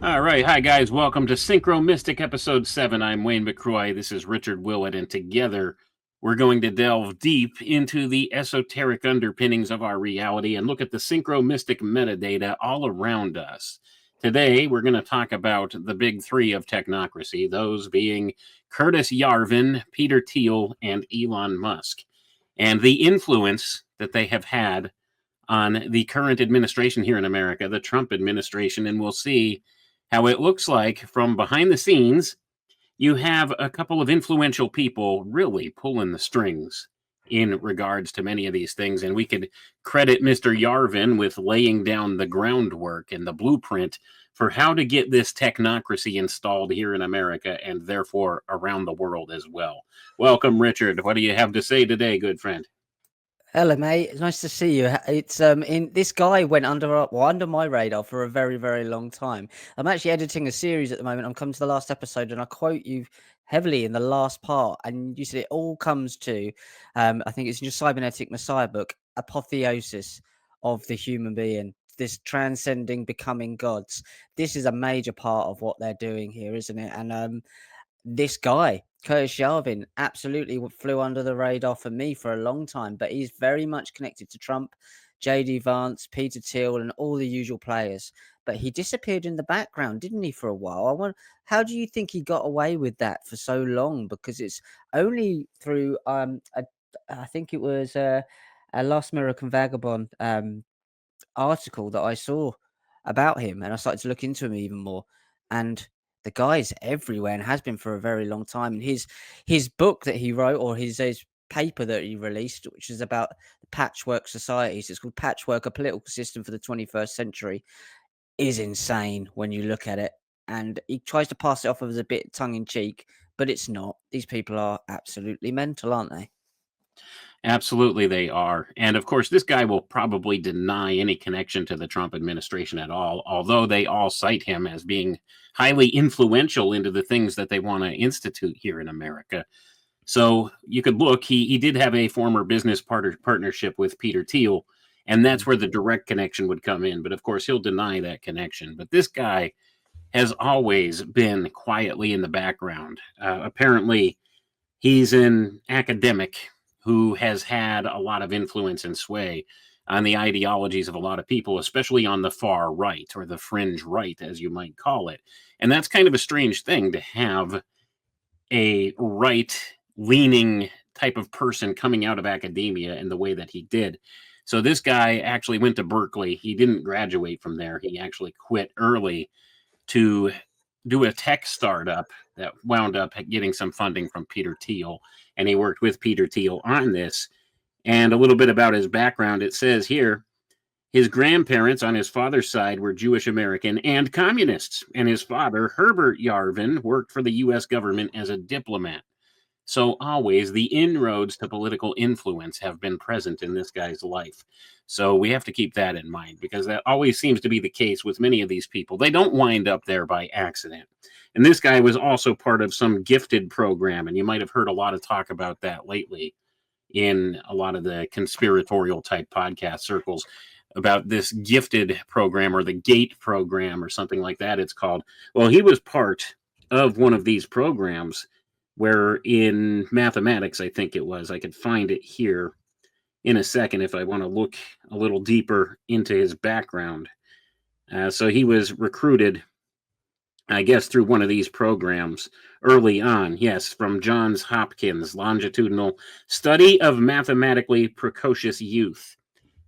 All right. Hi, guys. Welcome to Syncromystic Episode 7. I'm Wayne McRoy. This is Richard Willett, and together we're going to delve deep into the esoteric underpinnings of our reality and look at the synchromystic metadata all around us. Today, we're going to talk about the big three of technocracy, those being Curtis Yarvin, Peter Thiel, and Elon Musk, and the influence that they have had on the current administration here in America, the Trump administration, and we'll see how it looks like from behind the scenes. You have a couple of influential people really pulling the strings in regards to many of these things, and we could credit Mr. Yarvin with laying down the groundwork and the blueprint for how to get this technocracy installed here in America and therefore around the world as well. Welcome, Richard. What do you have to say today, good friend? Hello, mate. Nice to see you. It's in this guy went under my radar for a very, very long time. I'm actually editing a series at the moment. I'm coming to the last episode, and I quote you heavily in the last part. And you said it all comes to, I think it's in your Cybernetic Messiah book, apotheosis of the human being. This transcending, becoming gods. This is a major part of what they're doing here, isn't it? And this guy, Curtis Yarvin, absolutely flew under the radar for me for a long time, but he's very much connected to Trump, JD Vance, Peter Thiel, and all the usual players. But he disappeared in the background, didn't he, for a while? I wonder, how do you think he got away with that for so long? Because it's only through I think it was a Last American Vagabond article that I saw about him, and I started to look into him even more. And the guy's everywhere and has been for a very long time. And his book that he wrote, or his paper that he released, which is about the patchwork societies, it's called Patchwork: A Political System for the 21st Century, is insane when you look at it. And he tries to pass it off as a bit tongue in cheek, but it's not. These people are absolutely mental, aren't they? Absolutely, they are. And of course, this guy will probably deny any connection to the Trump administration at all, although they all cite him as being highly influential into the things that they want to institute here in America. So you could look, he did have a former business partnership with Peter Thiel, and that's where the direct connection would come in. But of course, he'll deny that connection. But this guy has always been quietly in the background. Apparently, he's an academic who has had a lot of influence and sway on the ideologies of a lot of people, especially on the far right or the fringe right, as you might call it. And that's kind of a strange thing to have a right leaning type of person coming out of academia in the way that he did. So this guy actually went to Berkeley. He didn't graduate from there. He actually quit early to do a tech startup that wound up getting some funding from Peter Thiel. And he worked with Peter Thiel on this. And a little bit about his background, it says here his grandparents on his father's side were Jewish American and communists. And his father, Herbert Yarvin, worked for the U.S. government as a diplomat. So always the inroads to political influence have been present in this guy's life. So we have to keep that in mind because that always seems to be the case with many of these people. They don't wind up there by accident. And this guy was also part of some gifted program, and you might have heard a lot of talk about that lately in a lot of the conspiratorial type podcast circles about this gifted program or the GATE program or something like that it's called. Well, he was part of one of these programs where in mathematics, I think it was, I could find it here in a second if I want to look a little deeper into his background. So he was recruited, I guess, through one of these programs early on. Yes, from Johns Hopkins Longitudinal Study of Mathematically Precocious Youth.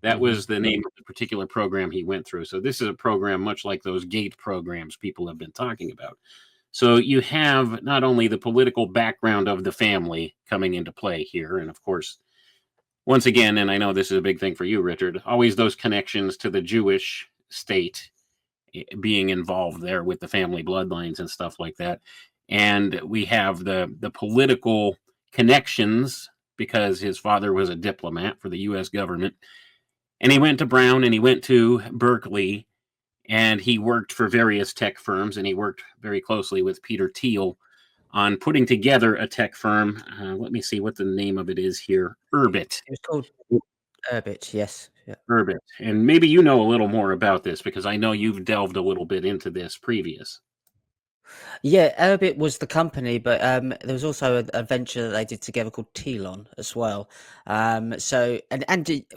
That was the name of the particular program he went through. So this is a program much like those GATE programs people have been talking about. So you have not only the political background of the family coming into play here, and of course, once again, and I know this is a big thing for you, Richard, always those connections to the Jewish state being involved there with the family bloodlines and stuff like that. And we have the political connections because his father was a diplomat for the U.S. government. And he went to Brown and he went to Berkeley and he worked for various tech firms and he worked very closely with Peter Thiel on putting together a tech firm. Let me see what the name of it is here. Urbit. It was called Urbit, yes. Yeah. Urbit. And maybe you know a little more about this because I know you've delved a little bit into this previous. Yeah, Urbit was the company, but there was also a venture that they did together called Telon as well. So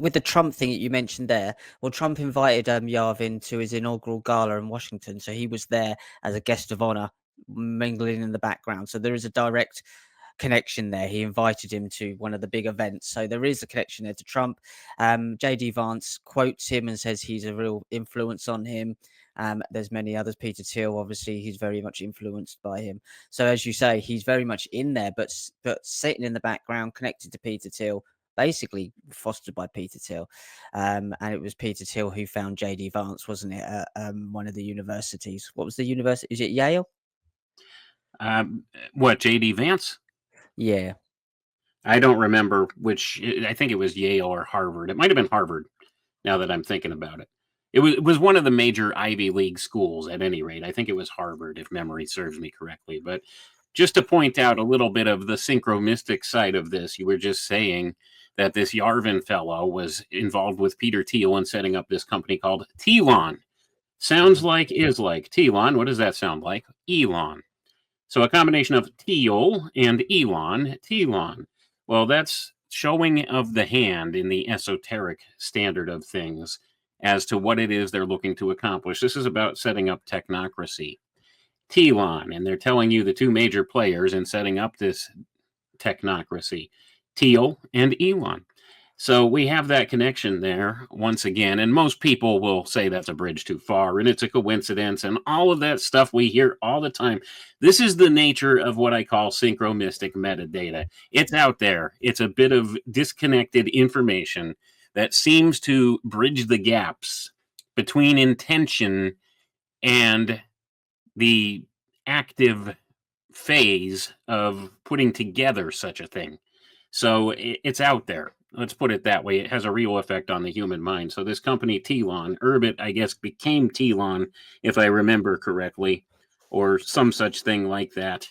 with the Trump thing that you mentioned there, well, Trump invited Yarvin to his inaugural gala in Washington, so he was there as a guest of honor, mingling in the background. So there is a direct connection there. He invited him to one of the big events, so there is a connection there to Trump. JD Vance quotes him and says he's a real influence on him. There's many others. Peter Thiel, obviously, he's very much influenced by him. So as you say, he's very much in there, but sitting in the background, connected to Peter Thiel, basically fostered by Peter Thiel. And it was Peter Thiel who found JD Vance, wasn't it, at one of the universities? What was the university? Is it Yale? What, J.D. Vance? Yeah. I don't remember which. I think it was Yale or Harvard. It might have been Harvard, now that I'm thinking about it. It was one of the major Ivy League schools, at any rate. I think it was Harvard, if memory serves me correctly. But just to point out a little bit of the synchromystic side of this, you were just saying that this Yarvin fellow was involved with Peter Thiel in setting up this company called Telon. Sounds like is like. Telon, what does that sound like? Elon. So a combination of Thiel and Elon, Telon. Well, that's showing of the hand in the esoteric standard of things as to what it is they're looking to accomplish. This is about setting up technocracy. Telon, and they're telling you the two major players in setting up this technocracy, Thiel and Elon. So we have that connection there once again, and most people will say that's a bridge too far and it's a coincidence and all of that stuff we hear all the time. This is the nature of what I call synchromystic metadata. It's out there. It's a bit of disconnected information that seems to bridge the gaps between intention and the active phase of putting together such a thing. So it's out there. Let's put it that way. It has a real effect on the human mind. So this company, Telon, Urbit, I guess, became Telon, if I remember correctly, or some such thing like that.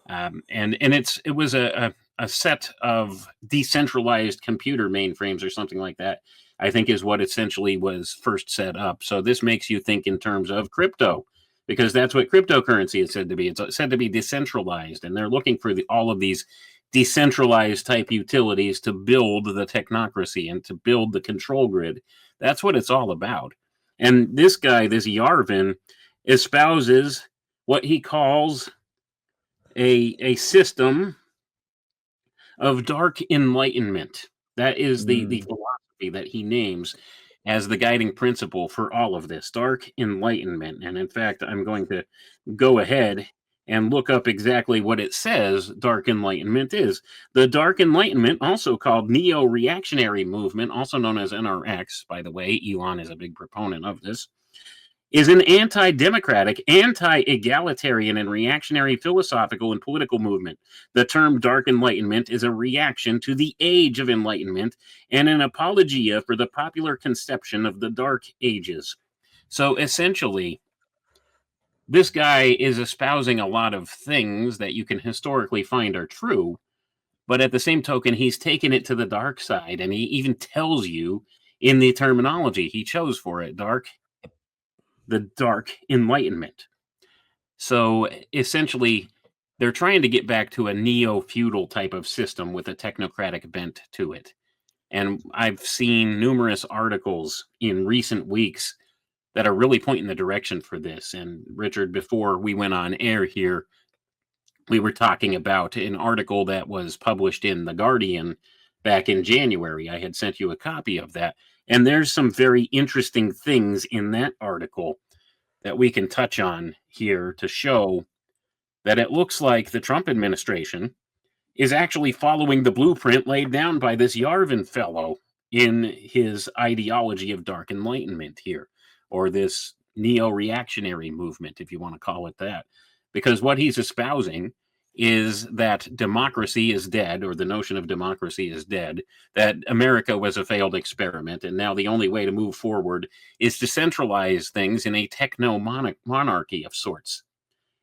And it was a set of decentralized computer mainframes or something like that, I think is what essentially was first set up. So this makes you think in terms of crypto, because that's what cryptocurrency is said to be. It's said to be decentralized, and they're looking for all of these decentralized type utilities to build the technocracy and to build the control grid. That's what it's all about. And this guy, this Yarvin, espouses what he calls a system of dark enlightenment. That is the philosophy that he names as the guiding principle for all of this, dark enlightenment. And in fact, I'm going to go ahead and look up exactly what it says dark enlightenment is. The dark enlightenment, also called neo-reactionary movement, also known as NRX, by the way, Elon is a big proponent of this, is an anti-democratic, anti-egalitarian, and reactionary philosophical and political movement. The term dark enlightenment is a reaction to the age of enlightenment and an apologia for the popular conception of the dark ages. So essentially, this guy is espousing a lot of things that you can historically find are true, but at the same token, he's taken it to the dark side, and he even tells you in the terminology he chose for it, the dark enlightenment. So essentially, they're trying to get back to a neo-feudal type of system with a technocratic bent to it. And I've seen numerous articles in recent weeks that are really pointing the direction for this. And Richard, before we went on air here, we were talking about an article that was published in The Guardian back in January. I had sent you a copy of that. And there's some very interesting things in that article that we can touch on here to show that it looks like the Trump administration is actually following the blueprint laid down by this Yarvin fellow in his ideology of dark enlightenment here, or this neo-reactionary movement, if you want to call it that. Because what he's espousing is that democracy is dead, or the notion of democracy is dead, that America was a failed experiment, and now the only way to move forward is to centralize things in a techno-monarchy of sorts.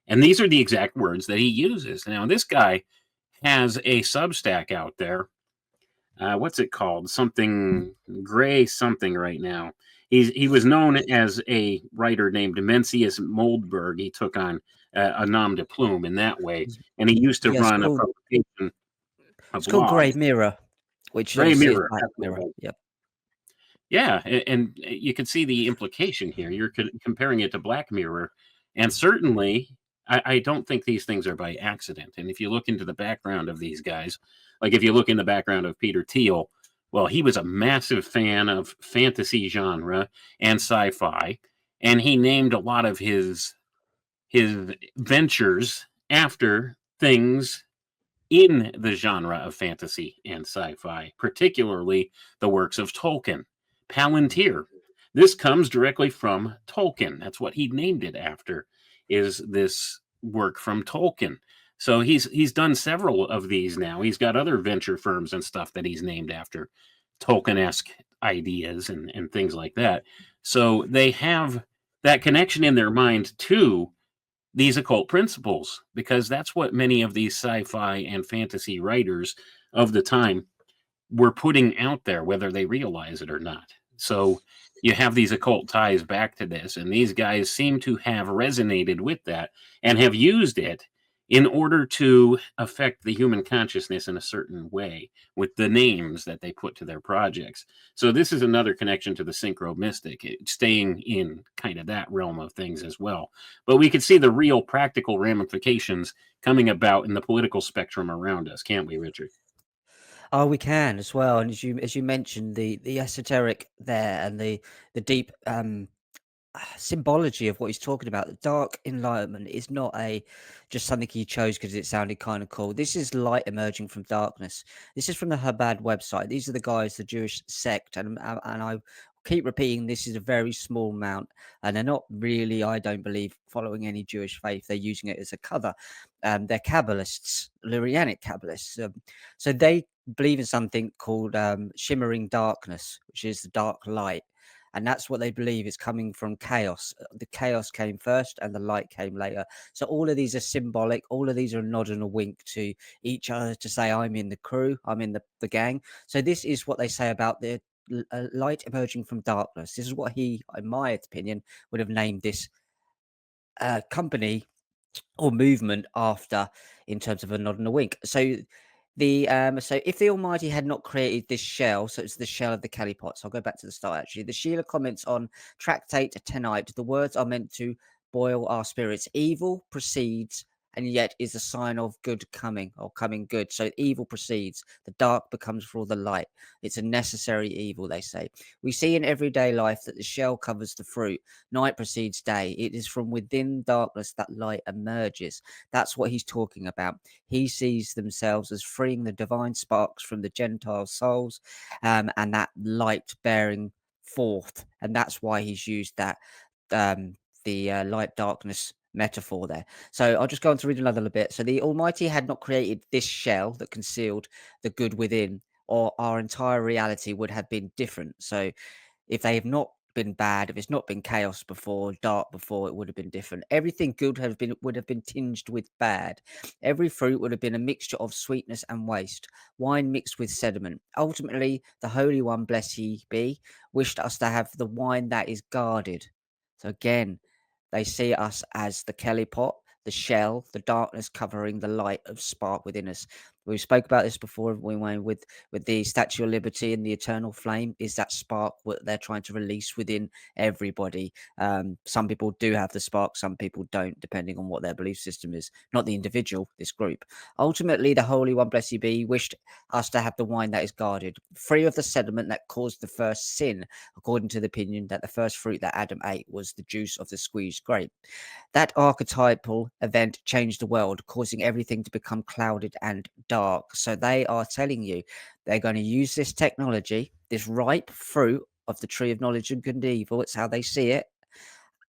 And these are the exact words that he uses. Now, this guy has a Substack out there what's it called? Something Gray something right now. He was known as a writer named Mencius Moldberg. He took on a nom de plume in that way, and he used to Yeah, run a publication, a it's called blog. Grey Mirror, which Gray obviously is Mirror. Black That's what it Mirror. was. Yep. Yeah, and you can see the implication here. You're comparing it to Black Mirror, and certainly, I don't think these things are by accident. And if you look into the background of these guys, like if you look in the background of Peter Thiel, well, he was a massive fan of fantasy genre and sci-fi, and he named a lot of his ventures after things in the genre of fantasy and sci-fi, particularly the works of Tolkien. Palantir. This comes directly from Tolkien. That's what he named it after, is this work from Tolkien. So he's done several of these now. He's got other venture firms and stuff that he's named after Tolkien-esque ideas and things like that. So they have that connection in their mind to these occult principles because that's what many of these sci-fi and fantasy writers of the time were putting out there, whether they realize it or not. So you have these occult ties back to this, and these guys seem to have resonated with that and have used it in order to affect the human consciousness in a certain way with the names that they put to their projects. So this is another connection to the synchromystic, staying in kind of that realm of things as well. But we could see the real practical ramifications coming about in the political spectrum around us, can't we, Richard? Oh, we can as well. And as you mentioned, the esoteric there and the deep symbology of what he's talking about. The dark enlightenment is not a just something he chose because it sounded kind of cool. This is light emerging from darkness. This is from the Chabad website. These are the guys, the Jewish sect, and I keep repeating this is a very small amount, and they're not really, I don't believe, following any Jewish faith. They're using it as a cover. They're Kabbalists, Lurianic Kabbalists. So they believe in something called shimmering darkness, which is the dark light, and that's what they believe is coming from chaos. The chaos came first and the light came later. So all of these are symbolic. All of these are a nod and a wink to each other to say, I'm in the crew, I'm in the gang. So this is what they say about the light emerging from darkness. This is what he, in my opinion, would have named this company or movement after, in terms of a nod and a wink. So so if the Almighty had not created this shell, so it's the shell of the Calipot. So I'll go back to the start actually. The Sheila comments on Tractate Tenite. The words are meant to boil our spirits. Evil proceeds and yet is a sign of good coming, or coming good. So evil proceeds, the dark becomes for the light. It's a necessary evil, they say. We see in everyday life that the shell covers the fruit. Night precedes day. It is from within darkness that light emerges. That's what he's talking about. He sees themselves as freeing the divine sparks from the Gentile souls, and that light bearing forth. And that's why he's used that the light darkness metaphor there. So I'll just go on to read another little bit. So the Almighty had not created this shell that concealed the good within, or our entire reality would have been different. So if they have not been bad, if it's not been chaos before, dark before, it would have been different. Everything good would have been tinged with bad. Every fruit would have been a mixture of sweetness and waste, wine mixed with sediment. Ultimately, the Holy One, bless he be, wished us to have the wine that is guarded. So again, they see us as the Kelly pot, the shell, the darkness covering the light of spark within us. We spoke about this before, we went with the Statue of Liberty and the eternal flame. Is that spark what they're trying to release within everybody? Some people do have the spark, some people don't, depending on what their belief system is. Not the individual, this group. Ultimately, the Holy One, blessed be, wished us to have the wine that is guarded, free of the sediment that caused the first sin, according to the opinion that the first fruit that Adam ate was the juice of the squeezed grape. That archetypal event changed the world, causing everything to become clouded and dark. So they are telling you they're going to use this technology, this ripe fruit of the tree of knowledge of good and evil, it's how they see it,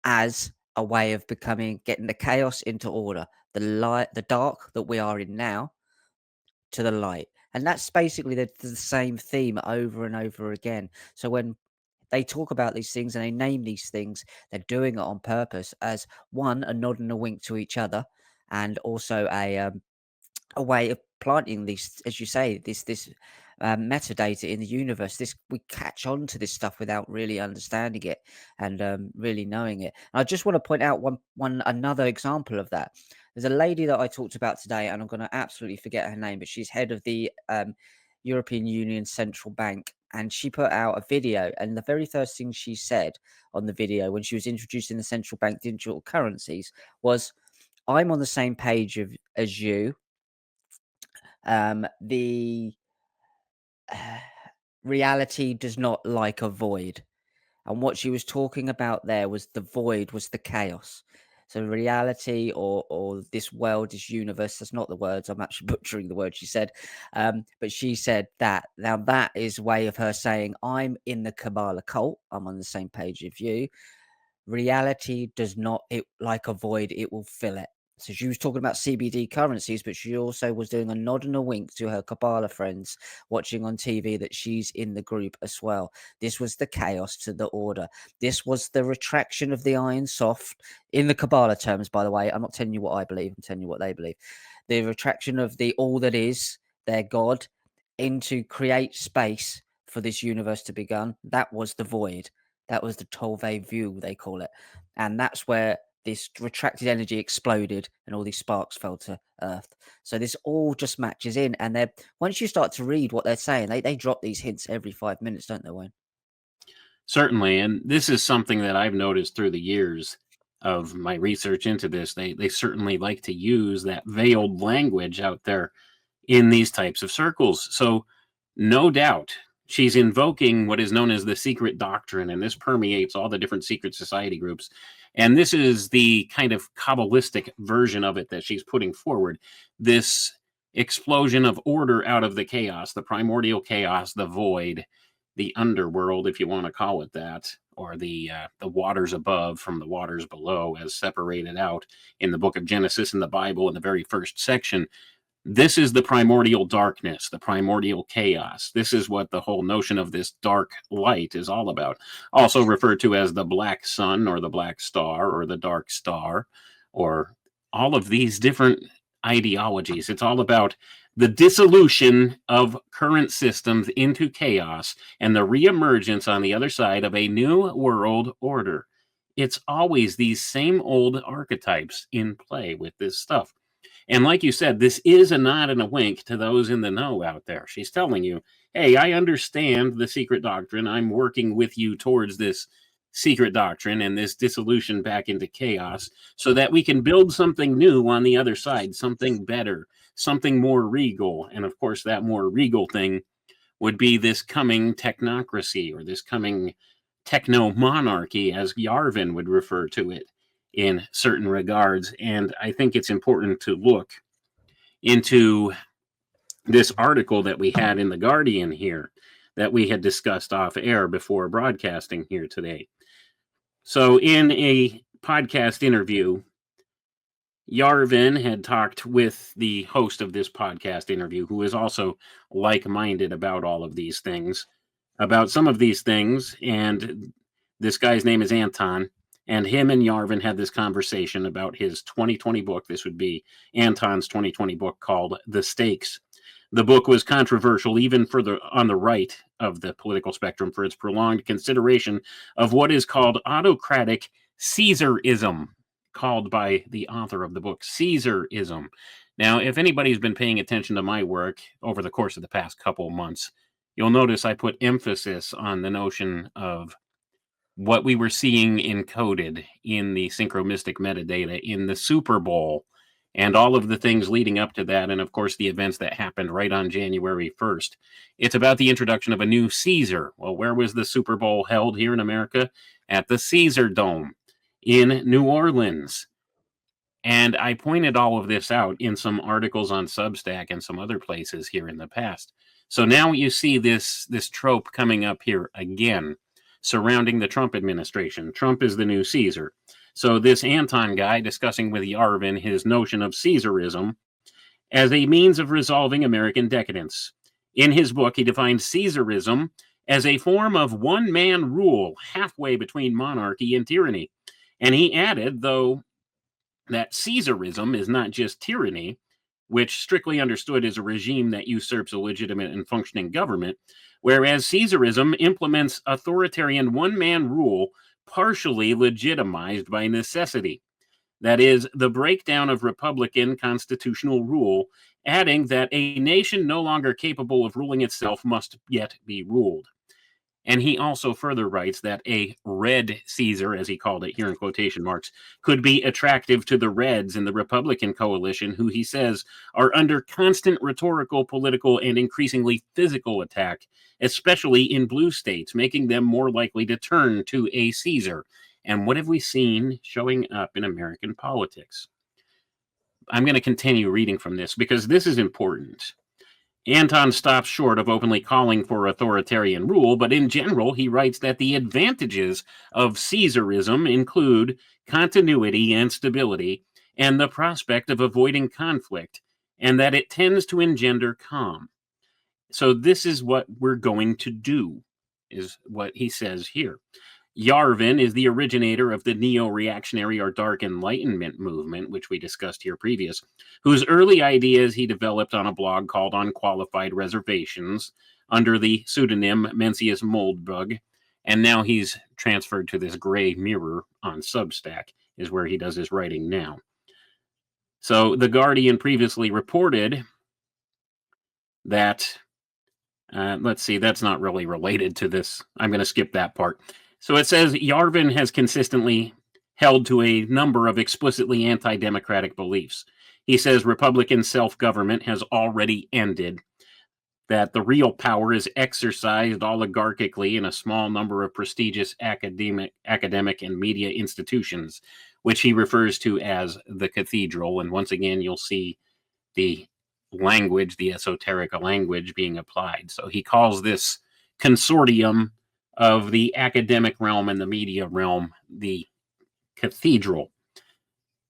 as a way of getting the chaos into order, the light, the dark that we are in now, to the light. And that's basically the same theme over and over again. So when they talk about these things and they name these things, they're doing it on purpose as one, a nod and a wink to each other, and also a way of planting these, as you say, this metadata in the universe. We catch on to this stuff without really understanding it and really knowing it. And I just want to point out one another example of that. There's a lady that I talked about today, and I'm going to absolutely forget her name, but she's head of the European Union Central Bank, and she put out a video, and the very first thing she said on the video when she was introducing the central bank digital currencies was, "I'm on the same page as you. The reality does not like a void." And what she was talking about there was the void, was the chaos. So reality or this world, this universe, that's not the words, I'm actually butchering the word she said. But she said that. Now that is a way of her saying, I'm in the Kabbalah cult, I'm on the same page as you. Reality does not, it like a void, it will fill it. So she was talking about CBD currencies, but she also was doing a nod and a wink to her Kabbalah friends watching on TV that she's in the group as well. This was the chaos to the order. This was the retraction of the iron soft, in the Kabbalah terms, by the way. I'm not telling you what I believe, I'm telling you what they believe. The retraction of the all that is, their God, into create space for this universe to begun. That was the void. That was the Tolve view, they call it. And that's where this retracted energy exploded and all these sparks fell to earth. So this all just matches in. And they're, once you start to read what they're saying, they drop these hints every 5 minutes, don't they, Wayne? Certainly. And this is something that I've noticed through the years of my research into this. They certainly like to use that veiled language out there in these types of circles. So, no doubt, she's invoking what is known as the secret doctrine, and this permeates all the different secret society groups. And this is the kind of Kabbalistic version of it that she's putting forward. This explosion of order out of the chaos, the primordial chaos, the void, the underworld, if you want to call it that, or the waters above from the waters below, as separated out in the book of Genesis in the Bible in the very first section. This is the primordial darkness, the primordial chaos. This is what the whole notion of this dark light is all about. Also referred to as the black sun or the black star or the dark star, or all of these different ideologies. It's all about the dissolution of current systems into chaos and the reemergence on the other side of a new world order. It's always these same old archetypes in play with this stuff. And like you said, this is a nod and a wink to those in the know out there. She's telling you, hey, I understand the secret doctrine. I'm working with you towards this secret doctrine and this dissolution back into chaos so that we can build something new on the other side, something better, something more regal. And of course, that more regal thing would be this coming technocracy or this coming techno-monarchy, as Yarvin would refer to it in certain regards. And I think it's important to look into this article that we had in The Guardian here that we had discussed off air before broadcasting here today. So in a podcast interview, Yarvin had talked with the host of this podcast interview, who is also like-minded about all of these things, about some of these things. And this guy's name is Anton. And him and Yarvin had this conversation about his 2020 book. This would be Anton's 2020 book called The Stakes. The book was controversial even further on the right of the political spectrum for its prolonged consideration of what is called autocratic Caesarism, called by the author of the book Caesarism. Now, if anybody's been paying attention to my work over the course of the past couple months, you'll notice I put emphasis on the notion of what we were seeing encoded in the Syncromystic metadata in the Super Bowl and all of the things leading up to that, and of course the events that happened right on January 1st. It's about the introduction of a new Caesar. Well, where was the Super Bowl held here in America? At the Caesar Dome in New Orleans. And I pointed all of this out in some articles on Substack and some other places here in the past. So now you see this trope coming up here again, surrounding the Trump administration. Trump is the new Caesar. So this Anton guy discussing with Yarvin his notion of Caesarism as a means of resolving American decadence. In his book, he defined Caesarism as a form of one-man rule halfway between monarchy and tyranny. And he added, though, that Caesarism is not just tyranny, which strictly understood is a regime that usurps a legitimate and functioning government, whereas Caesarism implements authoritarian one-man rule partially legitimized by necessity. That is, the breakdown of republican constitutional rule, adding that a nation no longer capable of ruling itself must yet be ruled. And he also further writes that a red Caesar, as he called it here in quotation marks, could be attractive to the Reds in the Republican coalition, who he says are under constant rhetorical, political, and increasingly physical attack, especially in blue states, making them more likely to turn to a Caesar. And what have we seen showing up in American politics? I'm going to continue reading from this because this is important. Anton stops short of openly calling for authoritarian rule, but in general, he writes that the advantages of Caesarism include continuity and stability, and the prospect of avoiding conflict, and that it tends to engender calm. So this is what we're going to do, is what he says here. Yarvin is the originator of the neo-reactionary or Dark Enlightenment movement, which we discussed here previous, whose early ideas he developed on a blog called Unqualified Reservations under the pseudonym Mencius Moldbug, and now he's transferred to this Gray Mirror on Substack, is where he does his writing now. So The Guardian previously reported that, let's see, that's not really related to this. I'm going to skip that part. So it says Yarvin has consistently held to a number of explicitly anti-democratic beliefs. He says Republican self-government has already ended, that the real power is exercised oligarchically in a small number of prestigious academic and media institutions, which he refers to as the cathedral. And once again, you'll see the language, the esoteric language being applied. So he calls this consortium of the academic realm and the media realm the cathedral.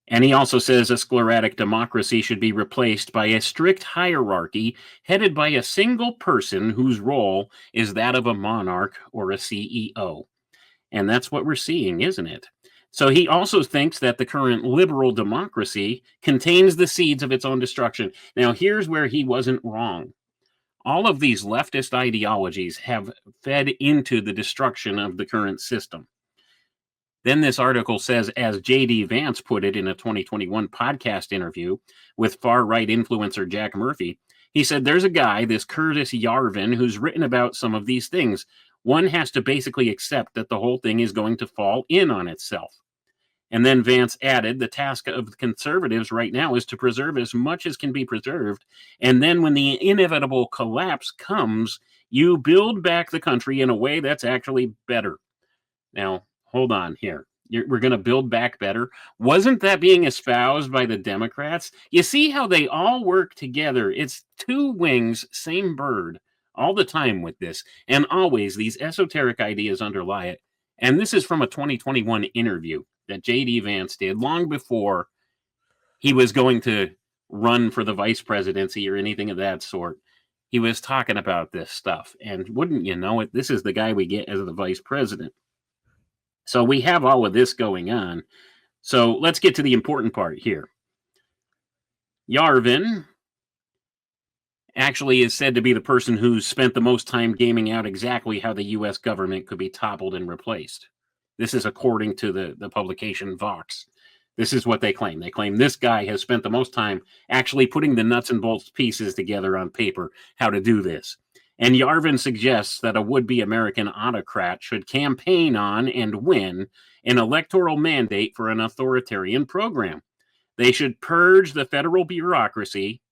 And he also says a sclerotic democracy should be replaced by a strict hierarchy headed by a single person whose role is that of a monarch or a CEO. And that's what we're seeing, isn't it? So he also thinks that the current liberal democracy contains the seeds of its own destruction. Now, here's where he wasn't wrong. All of these leftist ideologies have fed into the destruction of the current system. Then this article says, as J.D. Vance put it in a 2021 podcast interview with far-right influencer Jack Murphy, he said, there's a guy, this Curtis Yarvin, who's written about some of these things. One has to basically accept that the whole thing is going to fall in on itself. And then Vance added, the task of the conservatives right now is to preserve as much as can be preserved. And then when the inevitable collapse comes, you build back the country in a way that's actually better. Now, hold on here. We're going to build back better. Wasn't that being espoused by the Democrats? You see how they all work together. It's two wings, same bird, all the time with this. And always these esoteric ideas underlie it. And this is from a 2021 interview that J.D. Vance did long before he was going to run for the vice presidency or anything of that sort. He was talking about this stuff. And wouldn't you know it, this is the guy we get as the vice president. So we have all of this going on. So let's get to the important part here. Yarvin actually is said to be the person who spent the most time gaming out exactly how the U.S. government could be toppled and replaced. This is according to the publication Vox. This is what they claim. They claim this guy has spent the most time actually putting the nuts and bolts pieces together on paper, how to do this. And Yarvin suggests that a would-be American autocrat should campaign on and win an electoral mandate for an authoritarian program. They should purge the federal bureaucracy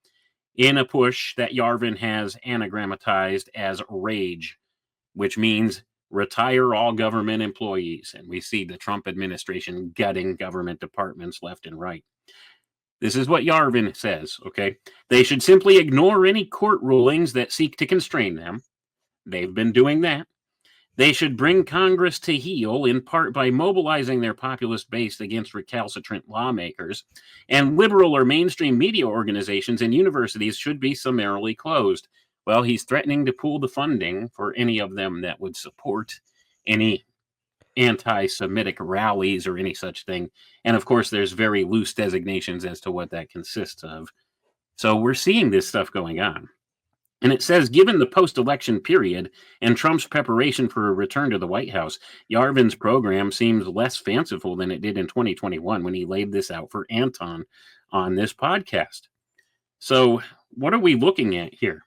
in a push that Yarvin has anagrammatized as RAGE, which means retire all government employees. And we see the Trump administration gutting government departments left and right. This is what Yarvin says, okay? They should simply ignore any court rulings that seek to constrain them. They've been doing that. They should bring Congress to heel, in part by mobilizing their populist base against recalcitrant lawmakers. And liberal or mainstream media organizations and universities should be summarily closed. Well, he's threatening to pool the funding for any of them that would support any anti-Semitic rallies or any such thing. And of course, there's very loose designations as to what that consists of. So we're seeing this stuff going on. And it says, given the post-election period and Trump's preparation for a return to the White House, Yarvin's program seems less fanciful than it did in 2021 when he laid this out for Anton on this podcast. So what are we looking at here?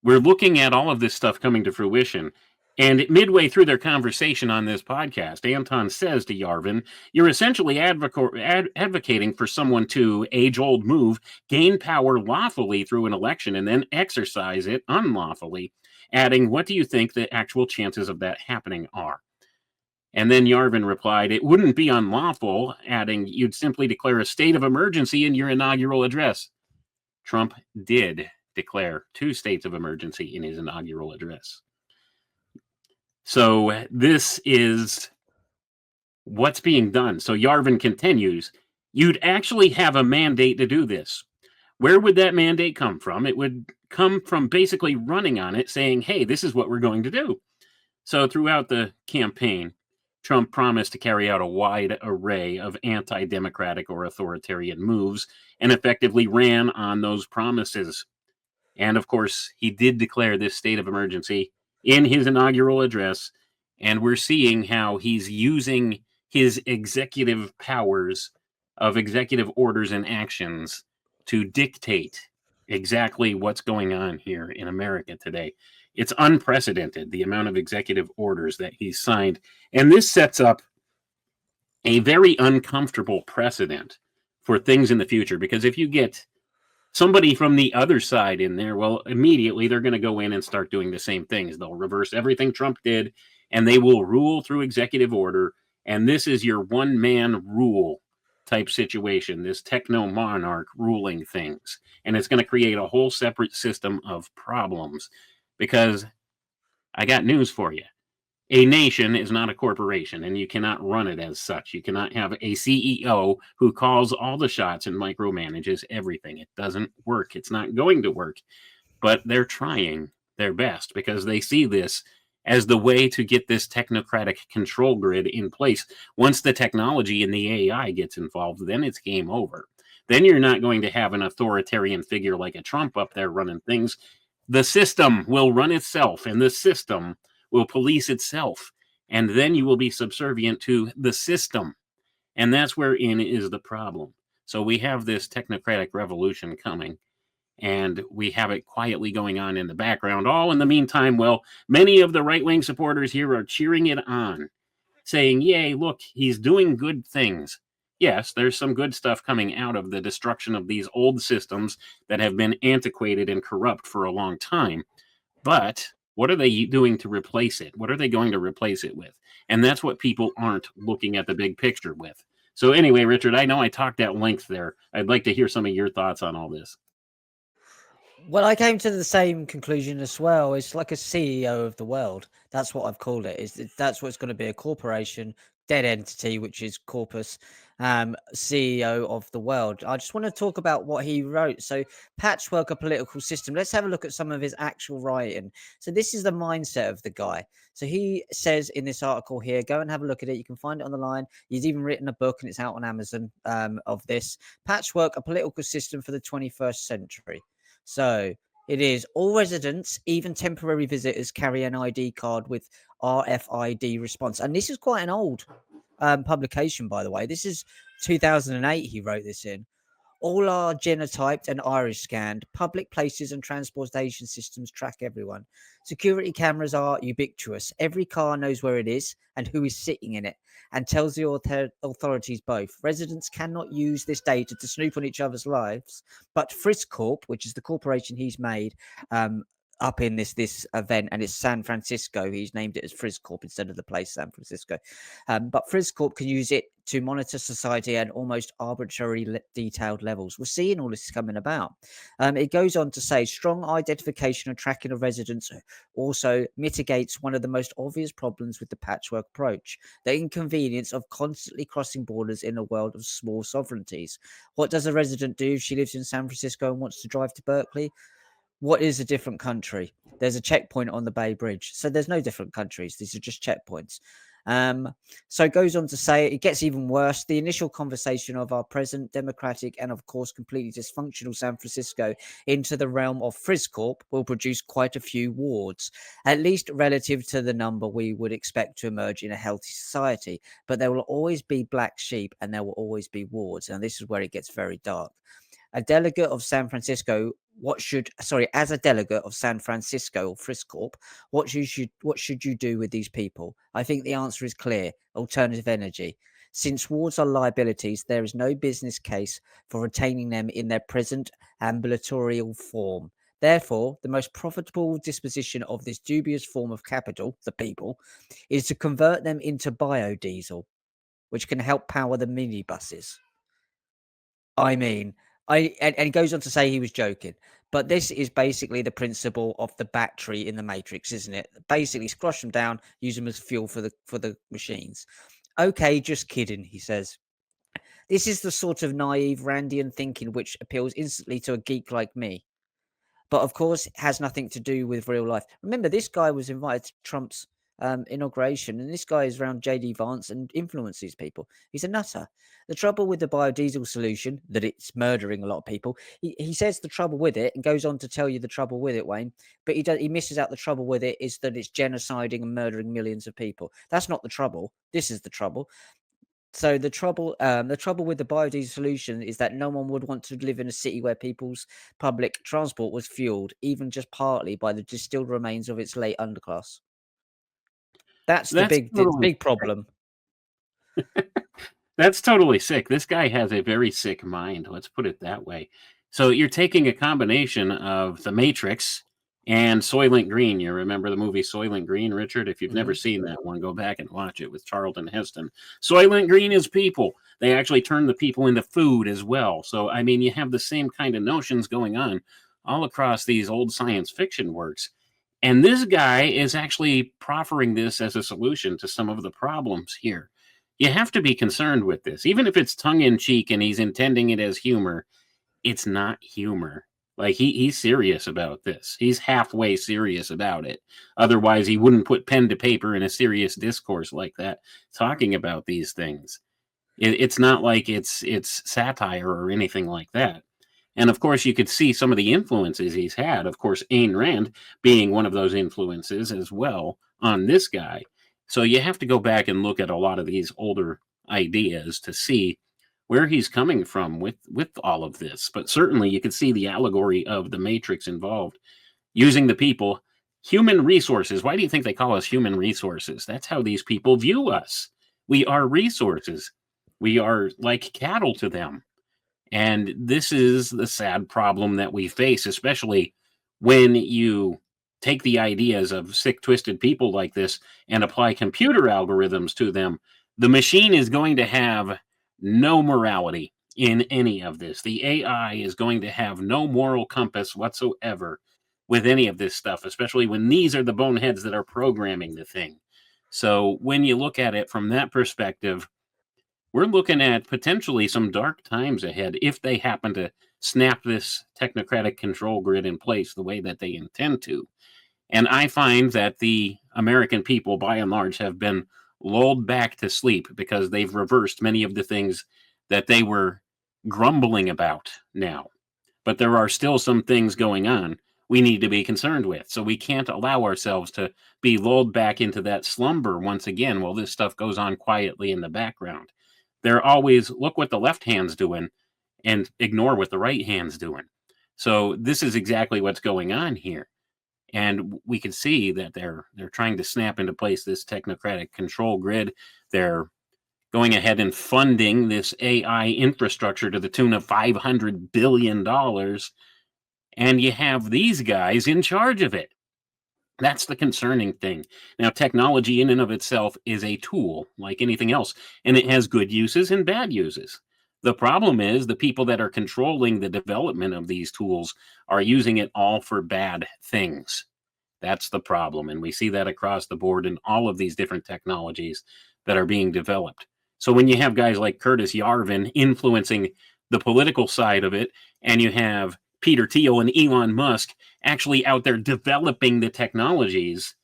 We're looking at all of this stuff coming to fruition. And midway through their conversation on this podcast, Anton says to Yarvin, you're essentially advocating for someone to, age-old move, gain power lawfully through an election and then exercise it unlawfully, adding, what do you think the actual chances of that happening are? And then Yarvin replied, it wouldn't be unlawful, adding, you'd simply declare a state of emergency in your inaugural address. Trump did declare 2 states of emergency in his inaugural address. So this is what's being done. So Yarvin continues, you'd actually have a mandate to do this. Where would that mandate come from? It would come from basically running on it, saying, hey, this is what we're going to do. So throughout the campaign, Trump promised to carry out a wide array of anti-democratic or authoritarian moves and effectively ran on those promises. And of course, he did declare this state of emergency in his inaugural address, and we're seeing how he's using his executive powers of executive orders and actions to dictate exactly what's going on here in America today. It's unprecedented, the amount of executive orders that he's signed, and this sets up a very uncomfortable precedent for things in the future, because if you get somebody from the other side in there, well, immediately they're going to go in and start doing the same things. They'll reverse everything Trump did, and they will rule through executive order. And this is your one-man rule type situation, this techno-monarch ruling things. And it's going to create a whole separate system of problems, because I got news for you. A nation is not a corporation, and you cannot run it as such. You cannot have a CEO who calls all the shots and micromanages everything. It doesn't work. It's not going to work. But they're trying their best because they see this as the way to get this technocratic control grid in place. Once the technology and the AI gets involved, then it's game over. Then you're not going to have an authoritarian figure like a Trump up there running things. The system will run itself, and the system will police itself, and then you will be subservient to the system. And that's wherein is the problem. So we have this technocratic revolution coming, and we have it quietly going on in the background. All in the meantime, well, many of the right-wing supporters here are cheering it on, saying, yay, look, he's doing good things. Yes, there's some good stuff coming out of the destruction of these old systems that have been antiquated and corrupt for a long time. But what are they doing to replace it? What are they going to replace it with? And that's what people aren't looking at the big picture with. So anyway, Richard, I know I talked at length there. I'd like to hear some of your thoughts on all this. Well, I came to the same conclusion as well. It's like a CEO of the world. That's what I've called it. That's what's going to be, a corporation, dead entity, which is corpus, CEO of the world. I just want to talk about what he wrote. So, Patchwork, a Political System. Let's have a look at some of his actual writing. So, this is the mindset of the guy. So, he says in this article here, go and have a look at it. You can find it on the line. He's even written a book, and it's out on Amazon, of this. Patchwork, a Political System for the 21st Century. So it is all residents, even temporary visitors, carry an ID card with RFID response. And this is quite an old publication, by the way. This is 2008. He wrote this in. All are genotyped and iris scanned. Public places and transportation systems track everyone. Security cameras are ubiquitous. Every car knows where it is and who is sitting in it, and tells the authorities both. Residents cannot use this data to snoop on each other's lives, but Frisk Corp, which is the corporation he's made, up in this event, and it's San Francisco. He's named it as Frisk Corp instead of the place San Francisco. But Frisk Corp can use it to monitor society at almost arbitrary detailed levels. We're seeing all this coming about. It goes on to say strong identification and tracking of residents also mitigates one of the most obvious problems with the patchwork approach, the inconvenience of constantly crossing borders in a world of small sovereignties. What does a resident do if she lives in San Francisco and wants to drive to Berkeley? What is a different country? There's a checkpoint on the Bay Bridge. So there's no different countries. These are just checkpoints. So it goes on to say it gets even worse. The initial conversation of our present democratic and, of course, completely dysfunctional San Francisco into the realm of Frizcorp will produce quite a few wards, at least relative to the number we would expect to emerge in a healthy society. But there will always be black sheep and there will always be wards. And this is where it gets very dark. A delegate of San Francisco, as a delegate of San Francisco or Friscorp, what should you do with these people? I think the answer is clear: alternative energy. Since wards are liabilities, there is no business case for retaining them in their present ambulatorial form. Therefore, the most profitable disposition of this dubious form of capital, the people, is to convert them into biodiesel, which can help power the minibuses. I mean, and he goes on to say he was joking, but this is basically the principle of the battery in the Matrix, isn't it? Basically, squash them down, use them as fuel for the machines. Okay, just kidding, he says. This is the sort of naive Randian thinking which appeals instantly to a geek like me. But of course, it has nothing to do with real life. Remember, this guy was invited to Trump's inauguration, and this guy is around JD Vance and influences people. He's a nutter. The trouble with the biodiesel solution, that it's murdering a lot of people, he says the trouble with it and goes on to tell you the trouble with it, Wayne, but he misses out the trouble with it is that it's genociding and murdering millions of people. That's not the trouble. This is the trouble. So the trouble with the biodiesel solution is that no one would want to live in a city where people's public transport was fueled, even just partly, by the distilled remains of its late underclass. That's the big problem. That's totally sick. This guy has a very sick mind. Let's put it that way. So you're taking a combination of The Matrix and Soylent Green. You remember the movie Soylent Green, Richard? If you've never seen that one, go back and watch it with Charlton Heston. Soylent Green is people. They actually turn the people into food as well. So, I mean, you have the same kind of notions going on all across these old science fiction works. And this guy is actually proffering this as a solution to some of the problems here. You have to be concerned with this. Even if it's tongue-in-cheek and he's intending it as humor, it's not humor. Like, he's serious about this. He's halfway serious about it. Otherwise, he wouldn't put pen to paper in a serious discourse like that, talking about these things. It's not like it's satire or anything like that. And of course, you could see some of the influences he's had. Of course, Ayn Rand being one of those influences as well on this guy. So you have to go back and look at a lot of these older ideas to see where he's coming from with all of this. But certainly you can see the allegory of the Matrix involved. Using the people, human resources. Why do you think they call us human resources? That's how these people view us. We are resources. We are like cattle to them. And this is the sad problem that we face, especially when you take the ideas of sick, twisted people like this and apply computer algorithms to them. The machine is going to have no morality in any of this. The AI is going to have no moral compass whatsoever with any of this stuff, especially when these are the boneheads that are programming the thing. So when you look at it from that perspective, we're looking at potentially some dark times ahead if they happen to snap this technocratic control grid in place the way that they intend to. And I find that the American people, by and large, have been lulled back to sleep because they've reversed many of the things that they were grumbling about now. But there are still some things going on we need to be concerned with. So we can't allow ourselves to be lulled back into that slumber once again while this stuff goes on quietly in the background. They're always look what the left hand's doing and ignore what the right hand's doing. So this is exactly what's going on here. And we can see that they're trying to snap into place this technocratic control grid. They're going ahead and funding this AI infrastructure to the tune of $500 billion. And you have these guys in charge of it. That's the concerning thing. Now, technology in and of itself is a tool like anything else, and it has good uses and bad uses. The problem is the people that are controlling the development of these tools are using it all for bad things. That's the problem, and we see that across the board in all of these different technologies that are being developed. So when you have guys like Curtis Yarvin influencing the political side of it, and you have Peter Thiel and Elon Musk actually out there developing the technologies,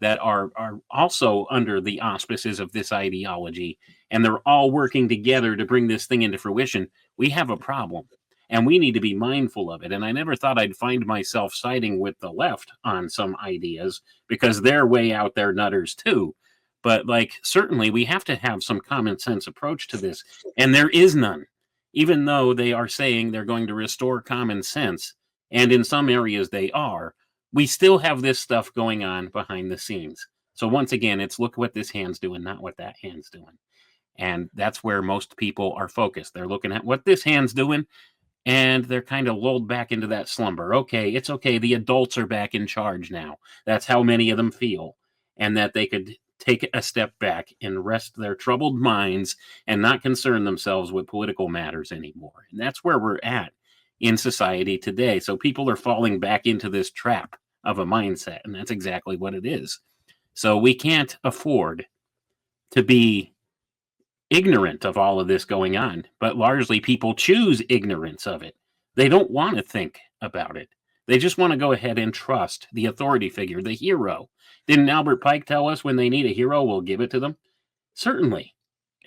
that are also under the auspices of this ideology, and they're all working together to bring this thing into fruition, we have a problem. And we need to be mindful of it. And I never thought I'd find myself siding with the left on some ideas, because they're way out there nutters too. But like, certainly we have to have some common sense approach to this. And there is none, even though they are saying they're going to restore common sense. And in some areas they are. We still have this stuff going on behind the scenes. So once again, it's look what this hand's doing, not what that hand's doing. And that's where most people are focused. They're looking at what this hand's doing, and they're kind of lulled back into that slumber. Okay, it's okay. The adults are back in charge now. That's how many of them feel. And that they could take a step back and rest their troubled minds and not concern themselves with political matters anymore. And that's where we're at in society today. So people are falling back into this trap of a mindset, and that's exactly what it is. So we can't afford to be ignorant of all of this going on, but largely people choose ignorance of it. They don't want to think about it. They just want to go ahead and trust the authority figure, the hero. Didn't Albert Pike tell us when they need a hero, we'll give it to them? Certainly.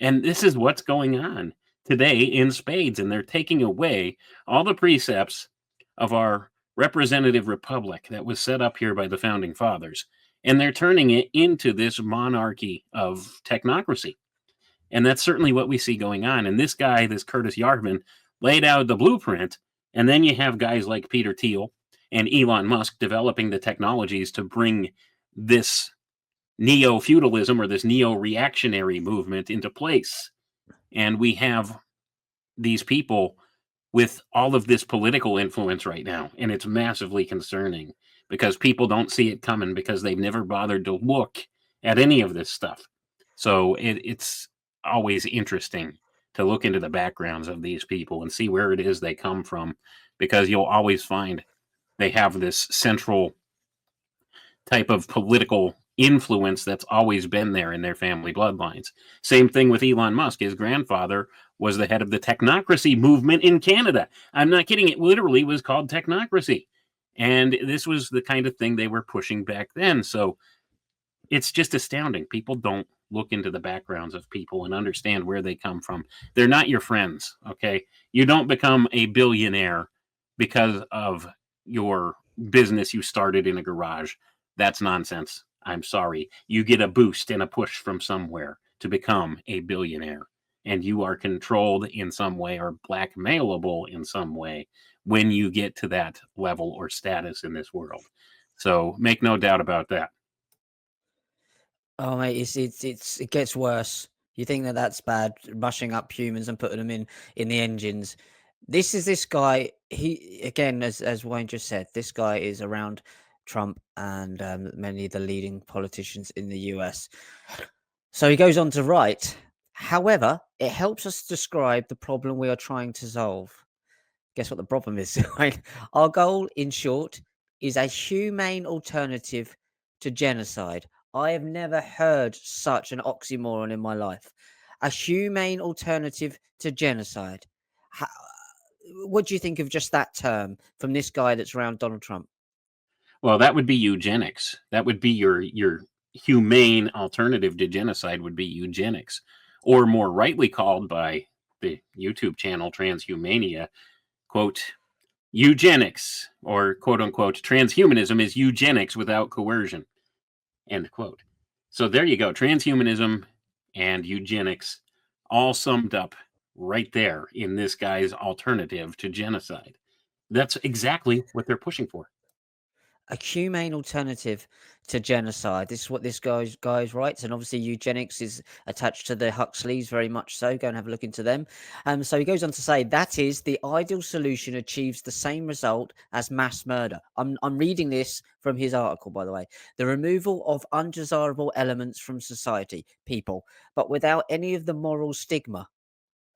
And this is what's going on today in spades, and they're taking away all the precepts of our representative republic that was set up here by the founding fathers, and they're turning it into this monarchy of technocracy. And that's certainly what we see going on. And this guy, this Curtis Yarvin, laid out the blueprint. And then you have guys like Peter Thiel and Elon Musk developing the technologies to bring this neo-feudalism or this neo-reactionary movement into place. And we have these people with all of this political influence right now. And it's massively concerning because people don't see it coming because they've never bothered to look at any of this stuff. So it's always interesting to look into the backgrounds of these people and see where it is they come from, because you'll always find they have this central type of political influence that's always been there in their family bloodlines. Same thing with Elon Musk. His grandfather was the head of the technocracy movement in Canada. I'm not kidding. It literally was called technocracy. And this was the kind of thing they were pushing back then. So it's just astounding. People don't look into the backgrounds of people and understand where they come from. They're not your friends, okay? You don't become a billionaire because of your business you started in a garage. That's nonsense. I'm sorry. You get a boost and a push from somewhere to become a billionaire, and you are controlled in some way or blackmailable in some way when you get to that level or status in this world. So make no doubt about that. Oh mate, it gets worse. You think that that's bad, mushing up humans and putting them in the engines. This is this guy. He again, as Wayne just said, this guy is around Trump and many of the leading politicians in the US. So he goes on to write. However, it helps us describe the problem we are trying to solve. Guess what the problem is? Right? Our goal, in short, is a humane alternative to genocide. I have never heard such an oxymoron in my life. A humane alternative to genocide. How, what do you think of just that term from this guy that's around Donald Trump? Well, that would be eugenics. That would be your humane alternative to genocide would be eugenics, or more rightly called by the YouTube channel Transhumania, quote, eugenics, or quote unquote, transhumanism is eugenics without coercion, end quote. So there you go. Transhumanism and eugenics all summed up right there in this guy's alternative to genocide. That's exactly what they're pushing for. A humane alternative to genocide. This is what this guys writes, and obviously eugenics is attached to the Huxleys, very much so. Go and have a look into them. So he goes on to say that is the ideal solution achieves the same result as mass murder. I'm reading this from his article, by the way. The removal of undesirable elements from society, people, but without any of the moral stigma.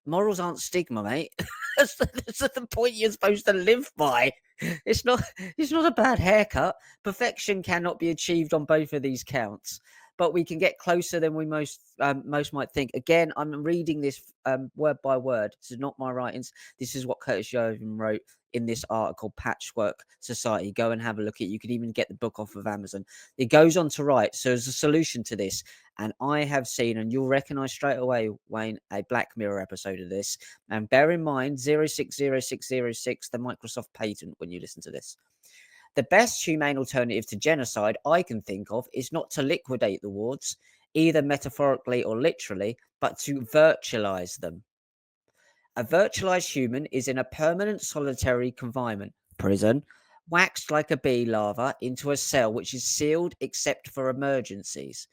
Morals aren't stigma, mate. that's the point you're supposed to live by. It's not a bad haircut. Perfection cannot be achieved on both of these counts. but we can get closer than we most might think. Again, I'm reading this word by word. This is not my writings. This is what Curtis Yarvin wrote in this article, Patchwork Society. Go and have a look at it. You could even get the book off of Amazon. It goes on to write, so as a solution to this, and I have seen, and you'll recognize straight away, Wayne, a Black Mirror episode of this. And bear in mind, 060606, the Microsoft patent when you listen to this. The best humane alternative to genocide I can think of is not to liquidate the wards, either metaphorically or literally, but to virtualize them. A virtualized human is in a permanent solitary confinement, prison, waxed like a bee larva into a cell which is sealed except for emergencies.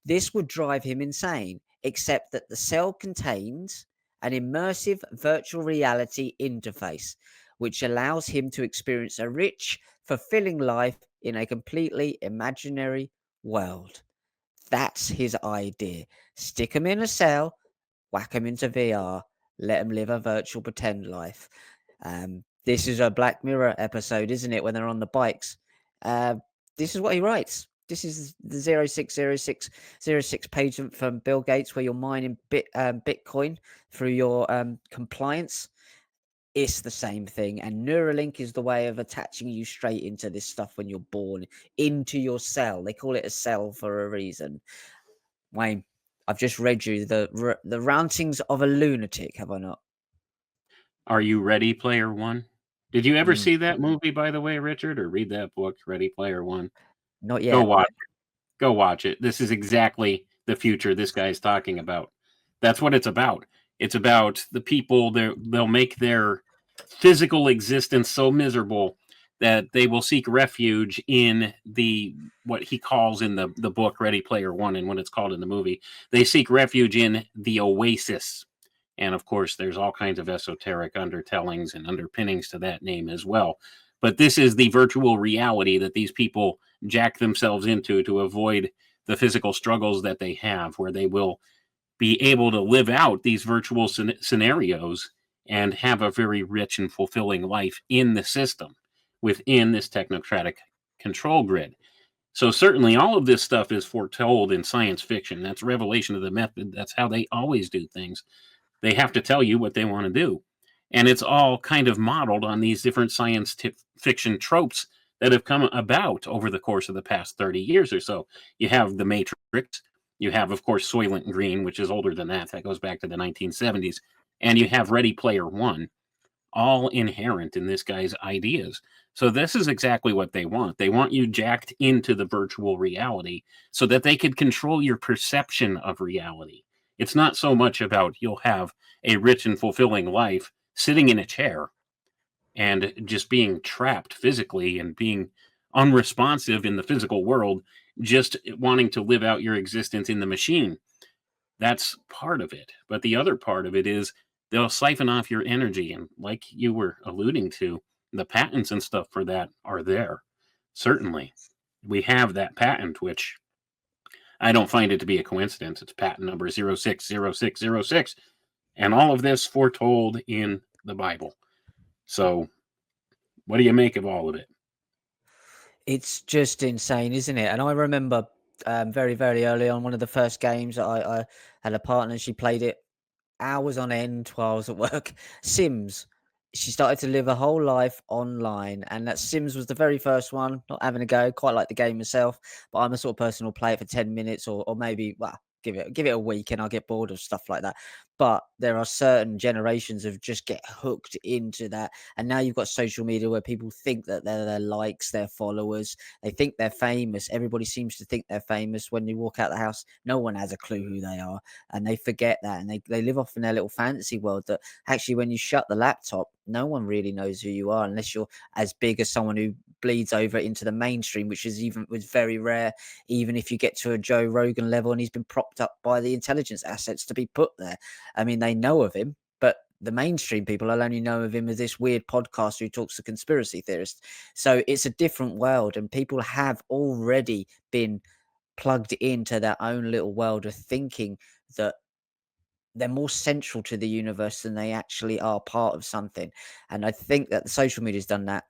This would drive him insane, except that the cell contains an immersive virtual reality interface, which allows him to experience a rich, fulfilling life in a completely imaginary world. That's his idea. Stick him in a cell, whack him into VR, let him live a virtual pretend life. This is a Black Mirror episode, isn't it? When they're on the bikes. This is what he writes. This is the 060606 page from Bill Gates, where you're mining Bitcoin through your compliance. It's the same thing. And Neuralink is the way of attaching you straight into this stuff when you're born, into your cell. They call it a cell for a reason. Wayne, I've just read you the rantings of a lunatic, have I not? Are you Ready Player One? Did you ever see that movie, by the way, Richard, or read that book, Ready Player One? Not Go yet. watch it. Go watch it. This is exactly the future this guy's talking about. That's what it's about. It's about the people, they'll make their physical existence so miserable that they will seek refuge in what he calls in the book Ready Player One, and what it's called in the movie. They seek refuge in the oasis. And of course, there's all kinds of esoteric undertellings and underpinnings to that name as well. But this is the virtual reality that these people jack themselves into to avoid the physical struggles that they have, where they will be able to live out these virtual scenarios and have a very rich and fulfilling life in the system within this technocratic control grid. So certainly all of this stuff is foretold in science fiction. That's revelation of the method. That's how they always do things. They have to tell you what they want to do. And it's all kind of modeled on these different science fiction tropes that have come about over the course of the past 30 years or so. You have The Matrix. You have, of course, Soylent Green, which is older than that. That goes back to the 1970s. And you have Ready Player One, all inherent in this guy's ideas. So this is exactly what they want. They want you jacked into the virtual reality so that they could control your perception of reality. It's not so much about you'll have a rich and fulfilling life sitting in a chair and just being trapped physically and being unresponsive in the physical world, just wanting to live out your existence in the machine. That's part of it. But the other part of it is they'll siphon off your energy. And like you were alluding to, the patents and stuff for that are there. Certainly. We have that patent, which I don't find it to be a coincidence. It's patent number 060606. And all of this foretold in the Bible. So, what do you make of all of it? It's just insane, isn't it? And I remember very, very early on, one of the first games that I had a partner, she played it hours on end while I was at work. Sims. She started to live a whole life online, and that Sims was the very first one. Not having a go, quite like the game myself, but I'm the sort of person who'll play it for 10 minutes or maybe, well, give it a week and I'll get bored of stuff like that. But there are certain generations of just get hooked into that. And now you've got social media where people think that they're their likes, their followers. They think they're famous. Everybody seems to think they're famous. When you walk out the house, no one has a clue who they are. And they forget that. And they live off in their little fantasy world that actually, when you shut the laptop, no one really knows who you are unless you're as big as someone who bleeds over into the mainstream, which was very rare, even if you get to a Joe Rogan level and he's been propped up by the intelligence assets to be put there. I mean, they know of him, but the mainstream people will only know of him as this weird podcaster who talks to conspiracy theorists. So it's a different world, and people have already been plugged into their own little world of thinking that they're more central to the universe than they actually are part of something. And I think that the social media's done that.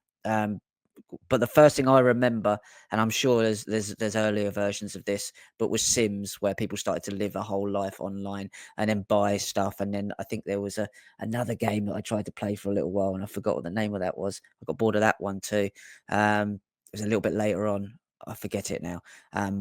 but the first thing I remember, and I'm sure there's earlier versions of this, but was Sims, where people started to live a whole life online and then buy stuff. And then I think there was another game that I tried to play for a little while, and I forgot what the name of that was. I got bored of that one too. It was a little bit later on. I forget it now.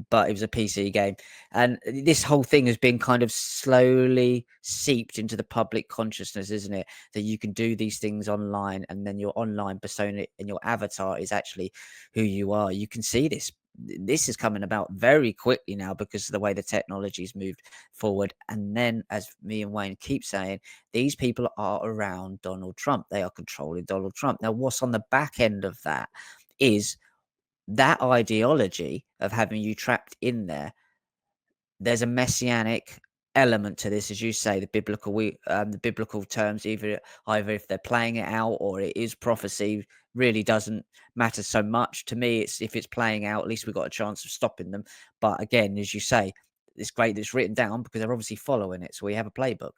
But it was a PC game. And this whole thing has been kind of slowly seeped into the public consciousness, isn't it? That you can do these things online, and then your online persona and your avatar is actually who you are. You can see this. This is coming about very quickly now because of the way the technology's moved forward. And then, as me and Wayne keep saying, these people are around Donald Trump. They are controlling Donald Trump. Now, what's on the back end of that is that ideology of having you trapped in there. There's a messianic element to this, as you say, the biblical terms, either if they're playing it out or it is prophecy, really doesn't matter so much to me. It's if it's playing out, at least we've got a chance of stopping them. But again, as you say, it's great that it's written down because they're obviously following it, so we have a playbook.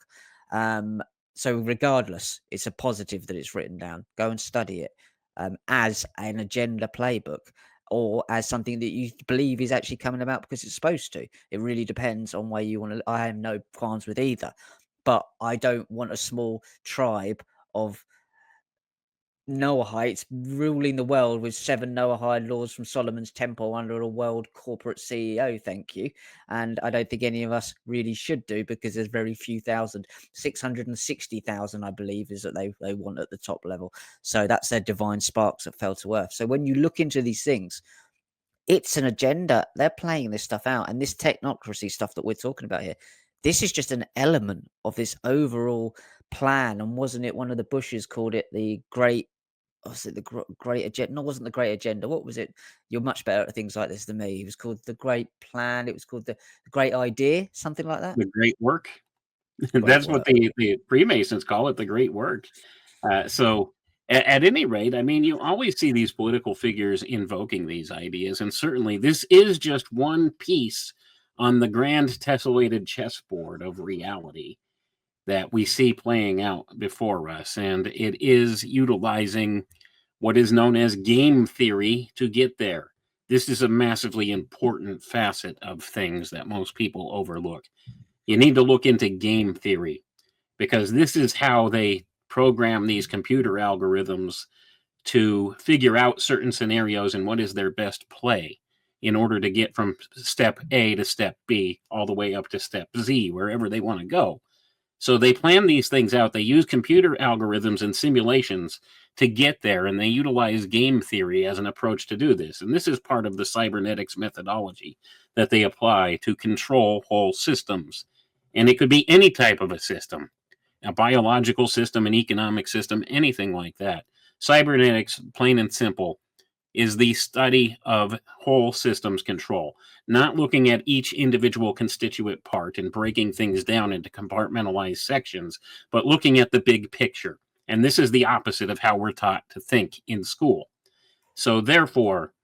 So regardless, it's a positive that it's written down. Go and study it as an agenda playbook, or as something that you believe is actually coming about because it's supposed to. It really depends on where you want to. I have no qualms with either, but I don't want a small tribe of Noahites ruling the world with 7 Noahide laws from Solomon's temple under a world corporate CEO. Thank you. And I don't think any of us really should do, because there's very few thousand. 660,000, I believe, is that they want at the top level. So that's their divine sparks that fell to earth. So when you look into these things, it's an agenda. They're playing this stuff out. And this technocracy stuff that we're talking about here, this is just an element of this overall plan. And wasn't it one of the Bushes called it the great, was it the great agenda? No, it wasn't the great agenda. What was it? You're much better at things like this than me. It was called the great plan. It was called the great idea, something like that. The great work. Great That's what work. the Freemasons call it, the great work. So at any rate, I mean, you always see these political figures invoking these ideas, and certainly this is just one piece on the grand tessellated chessboard of reality that we see playing out before us, and it is utilizing what is known as game theory to get there. This is a massively important facet of things that most people overlook. You need to look into game theory, because this is how they program these computer algorithms to figure out certain scenarios and what is their best play in order to get from step A to step B all the way up to step Z, wherever they want to go. So they plan these things out. They use computer algorithms and simulations to get there, and they utilize game theory as an approach to do this. And this is part of the cybernetics methodology that they apply to control whole systems. And it could be any type of a system, a biological system, an economic system, anything like that. Cybernetics, plain and simple, is the study of whole systems control, not looking at each individual constituent part and breaking things down into compartmentalized sections, but looking at the big picture. And this is the opposite of how we're taught to think in school. So therefore,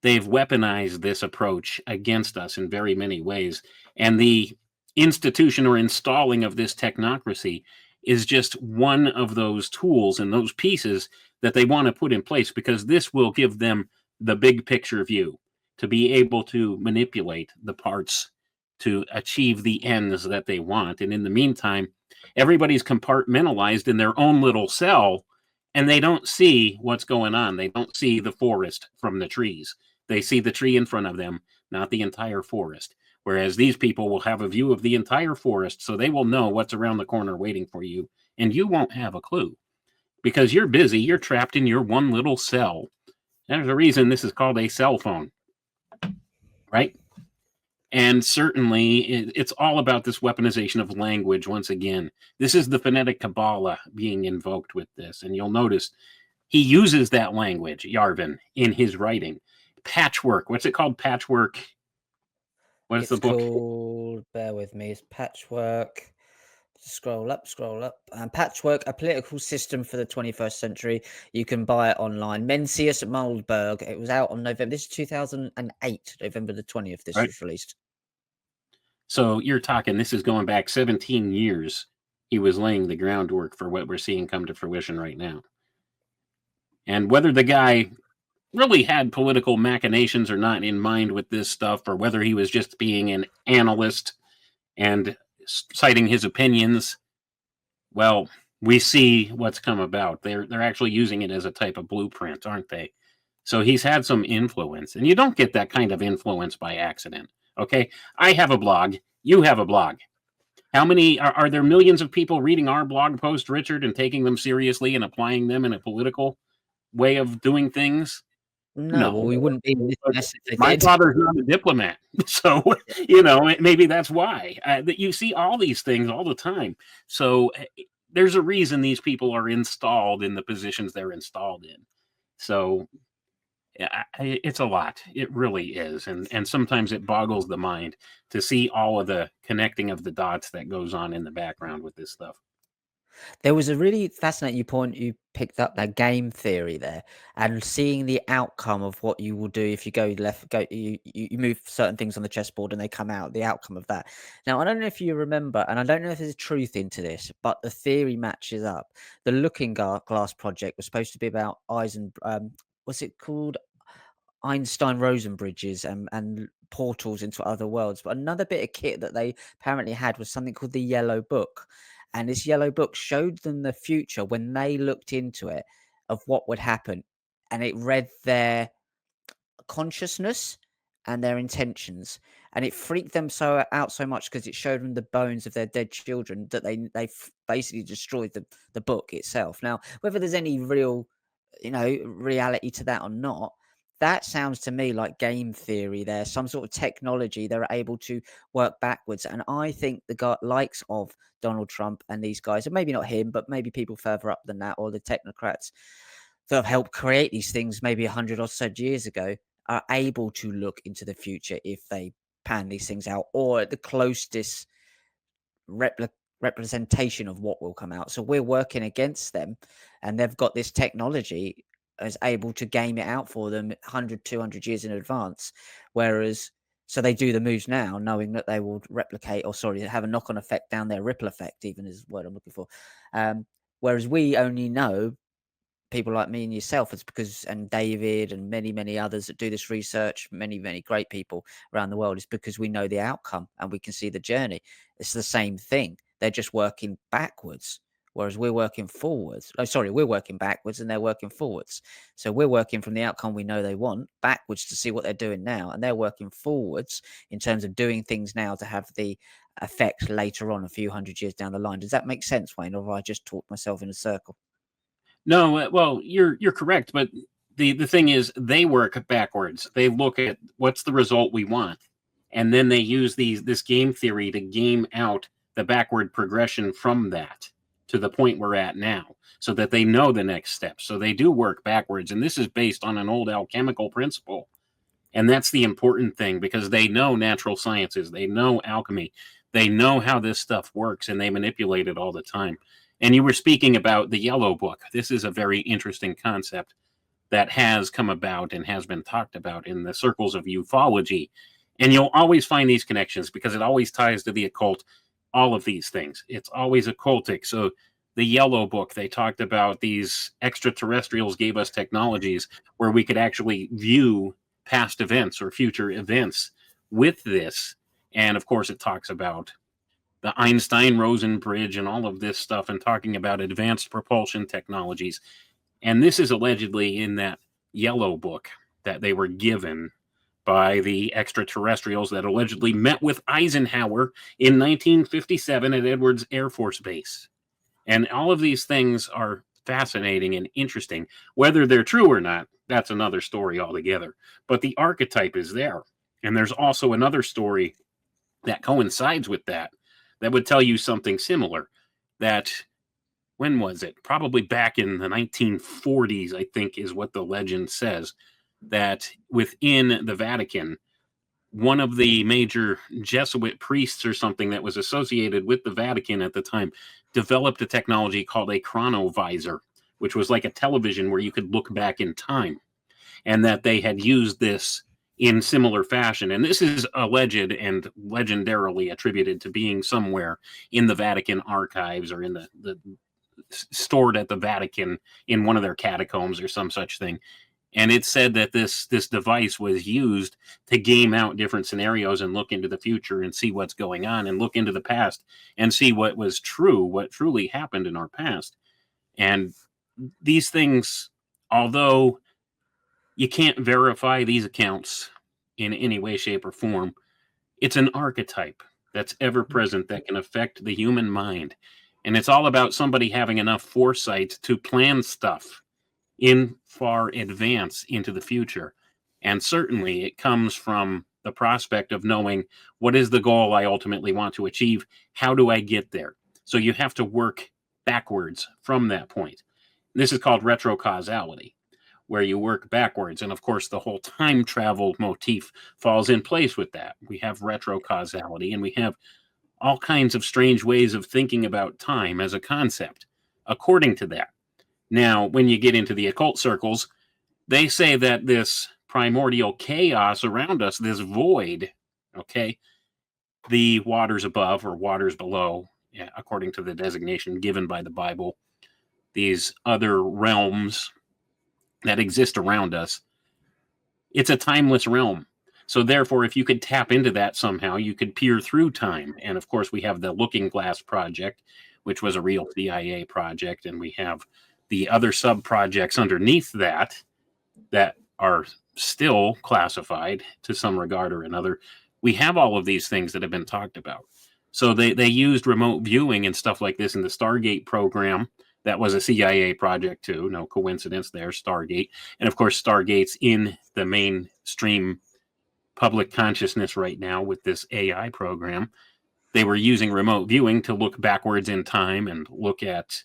they've weaponized this approach against us in very many ways. And the institution or installing of this technocracy is just one of those tools and those pieces that they want to put in place, because this will give them the big picture view to be able to manipulate the parts to achieve the ends that they want. And in the meantime, everybody's compartmentalized in their own little cell, and they don't see what's going on. They don't see the forest from the trees. They see the tree in front of them, not the entire forest. Whereas these people will have a view of the entire forest, so they will know what's around the corner waiting for you, and you won't have a clue. Because you're busy, you're trapped in your one little cell. There's a reason this is called a cell phone, right? And certainly, it's all about this weaponization of language once again. This is the phonetic Kabbalah being invoked with this, and you'll notice he uses that language, Yarvin, in his writing. Patchwork, what's it called? Patchwork. What is the It's book? called, bear with me, it's Patchwork. Scroll up. Patchwork, a political system for the 21st century. You can buy it online. Mencius Moldberg. It was out on November. This is 2008, November the 20th. This Right. was released. So you're talking, this is going back 17 years. He was laying the groundwork for what we're seeing come to fruition right now. And whether the guy really had political machinations or not in mind with this stuff, or whether he was just being an analyst and citing his opinions, well, we see what's come about. They're actually using it as a type of blueprint, aren't they? So he's had some influence, and you don't get that kind of influence by accident. Okay, I have a blog. You have a blog. How many are there? Millions of people reading our blog post, Richard, and taking them seriously and applying them in a political way of doing things? No, well, No. we wouldn't be in this But mess if my they did. father's not a diplomat, so maybe that's why that you see all these things all the time. So there's a reason these people are installed in the positions they're installed in. So it's a lot. It really is, and sometimes it boggles the mind to see all of the connecting of the dots that goes on in the background with this stuff. There was a really fascinating point you picked up, that game theory there, and seeing the outcome of what you will do if you go left, you move certain things on the chessboard and they come out. The outcome of that. Now, I don't know if you remember, and I don't know if there's truth into this, but the theory matches up. The Looking Glass project was supposed to be about what's it called? Einstein Rosen bridges and portals into other worlds. But another bit of kit that they apparently had was something called the Yellow Book. And this Yellow Book showed them the future when they looked into it of what would happen. And it read their consciousness and their intentions. And it freaked them out so much because it showed them the bones of their dead children that basically destroyed the book itself. Now, whether there's any real, reality to that or not, that sounds to me like game theory. There's some sort of technology they're able to work backwards. And I think the likes of Donald Trump and these guys, and maybe not him, but maybe people further up than that, or the technocrats that have helped create these things maybe 100 or so years ago, are able to look into the future if they pan these things out, or at the closest representation of what will come out. So we're working against them, and they've got this technology as able to game it out for them 100, 200 years in advance. Whereas, so they do the moves now, knowing that they will replicate, or sorry, have a knock on effect down there, ripple effect, even is what I'm looking for. Whereas we only know, people like me and yourself, it's because, and David and many, many others that do this research, many, many great people around the world, is because we know the outcome and we can see the journey. It's the same thing. They're just working backwards, whereas we're working forwards. Oh, sorry, we're working backwards and they're working forwards. So we're working from the outcome we know they want backwards to see what they're doing now, and they're working forwards in terms of doing things now to have the effects later on, a few hundred years down the line. Does that make sense, Wayne, or have I just talked myself in a circle? No, well, you're correct, but the thing is, they work backwards. They look at what's the result we want, and then they use this game theory to game out the backward progression from that to the point we're at now, so that they know the next step. So they do work backwards, and this is based on an old alchemical principle. And that's the important thing, because they know natural sciences, they know alchemy, they know how this stuff works, and they manipulate it all the time. And you were speaking about the Yellow Book. This is a very interesting concept that has come about and has been talked about in the circles of ufology. And you'll always find these connections because it always ties to the occult, all of these things. It's always occultic. So the Yellow Book, they talked about these extraterrestrials gave us technologies where we could actually view past events or future events with this. And of course, it talks about the Einstein-Rosen bridge and all of this stuff, and talking about advanced propulsion technologies. And this is allegedly in that Yellow Book that they were given by the extraterrestrials that allegedly met with Eisenhower in 1957 at Edwards Air Force Base. And all of these things are fascinating and interesting. Whether they're true or not, that's another story altogether. But the archetype is there. And there's also another story that coincides with that would tell you something similar. That, when was it? Probably back in the 1940s, I think, is what the legend says, that within the Vatican, one of the major Jesuit priests or something that was associated with the Vatican at the time developed a technology called a chronovisor, which was like a television where you could look back in time, and that they had used this in similar fashion. And this is alleged and legendarily attributed to being somewhere in the Vatican archives, or in the stored at the Vatican in one of their catacombs or some such thing. And it said that this device was used to game out different scenarios and look into the future and see what's going on, and look into the past and see what was true, what truly happened in our past. And these things, although you can't verify these accounts in any way, shape, or form, it's an archetype that's ever present that can affect the human mind. And it's all about somebody having enough foresight to plan stuff in far advance into the future. And certainly it comes from the prospect of knowing, what is the goal I ultimately want to achieve? How do I get there? So you have to work backwards from that point. This is called retrocausality, where you work backwards. And of course, the whole time travel motif falls in place with that. We have retrocausality, and we have all kinds of strange ways of thinking about time as a concept according to that. Now, when you get into the occult circles, they say that this primordial chaos around us, this void, okay, the waters above or waters below, according to the designation given by the Bible, these other realms that exist around us, it's a timeless realm. So therefore, if you could tap into that somehow, you could peer through time. And of course, we have the Looking Glass Project, which was a real CIA project, and we have the other sub-projects underneath that are still classified to some regard or another. We have all of these things that have been talked about. So they used remote viewing and stuff like this in the Stargate program. That was a CIA project too. No coincidence there, Stargate. And of course, Stargate's in the mainstream public consciousness right now with this AI program. They were using remote viewing to look backwards in time and look at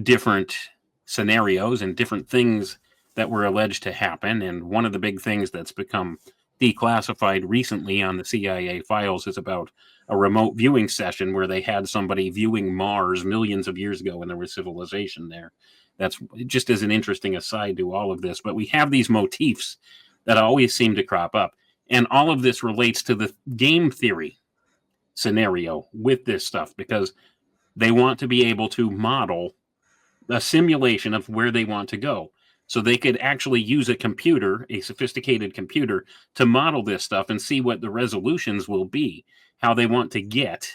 different scenarios and different things that were alleged to happen. And one of the big things that's become declassified recently on the CIA files is about a remote viewing session where they had somebody viewing Mars millions of years ago when there was civilization there. That's just as an interesting aside to all of this. But we have these motifs that always seem to crop up. And all of this relates to the game theory scenario with this stuff, because they want to be able to model a simulation of where they want to go. So they could actually use a computer, a sophisticated computer, to model this stuff and see what the resolutions will be, how they want to get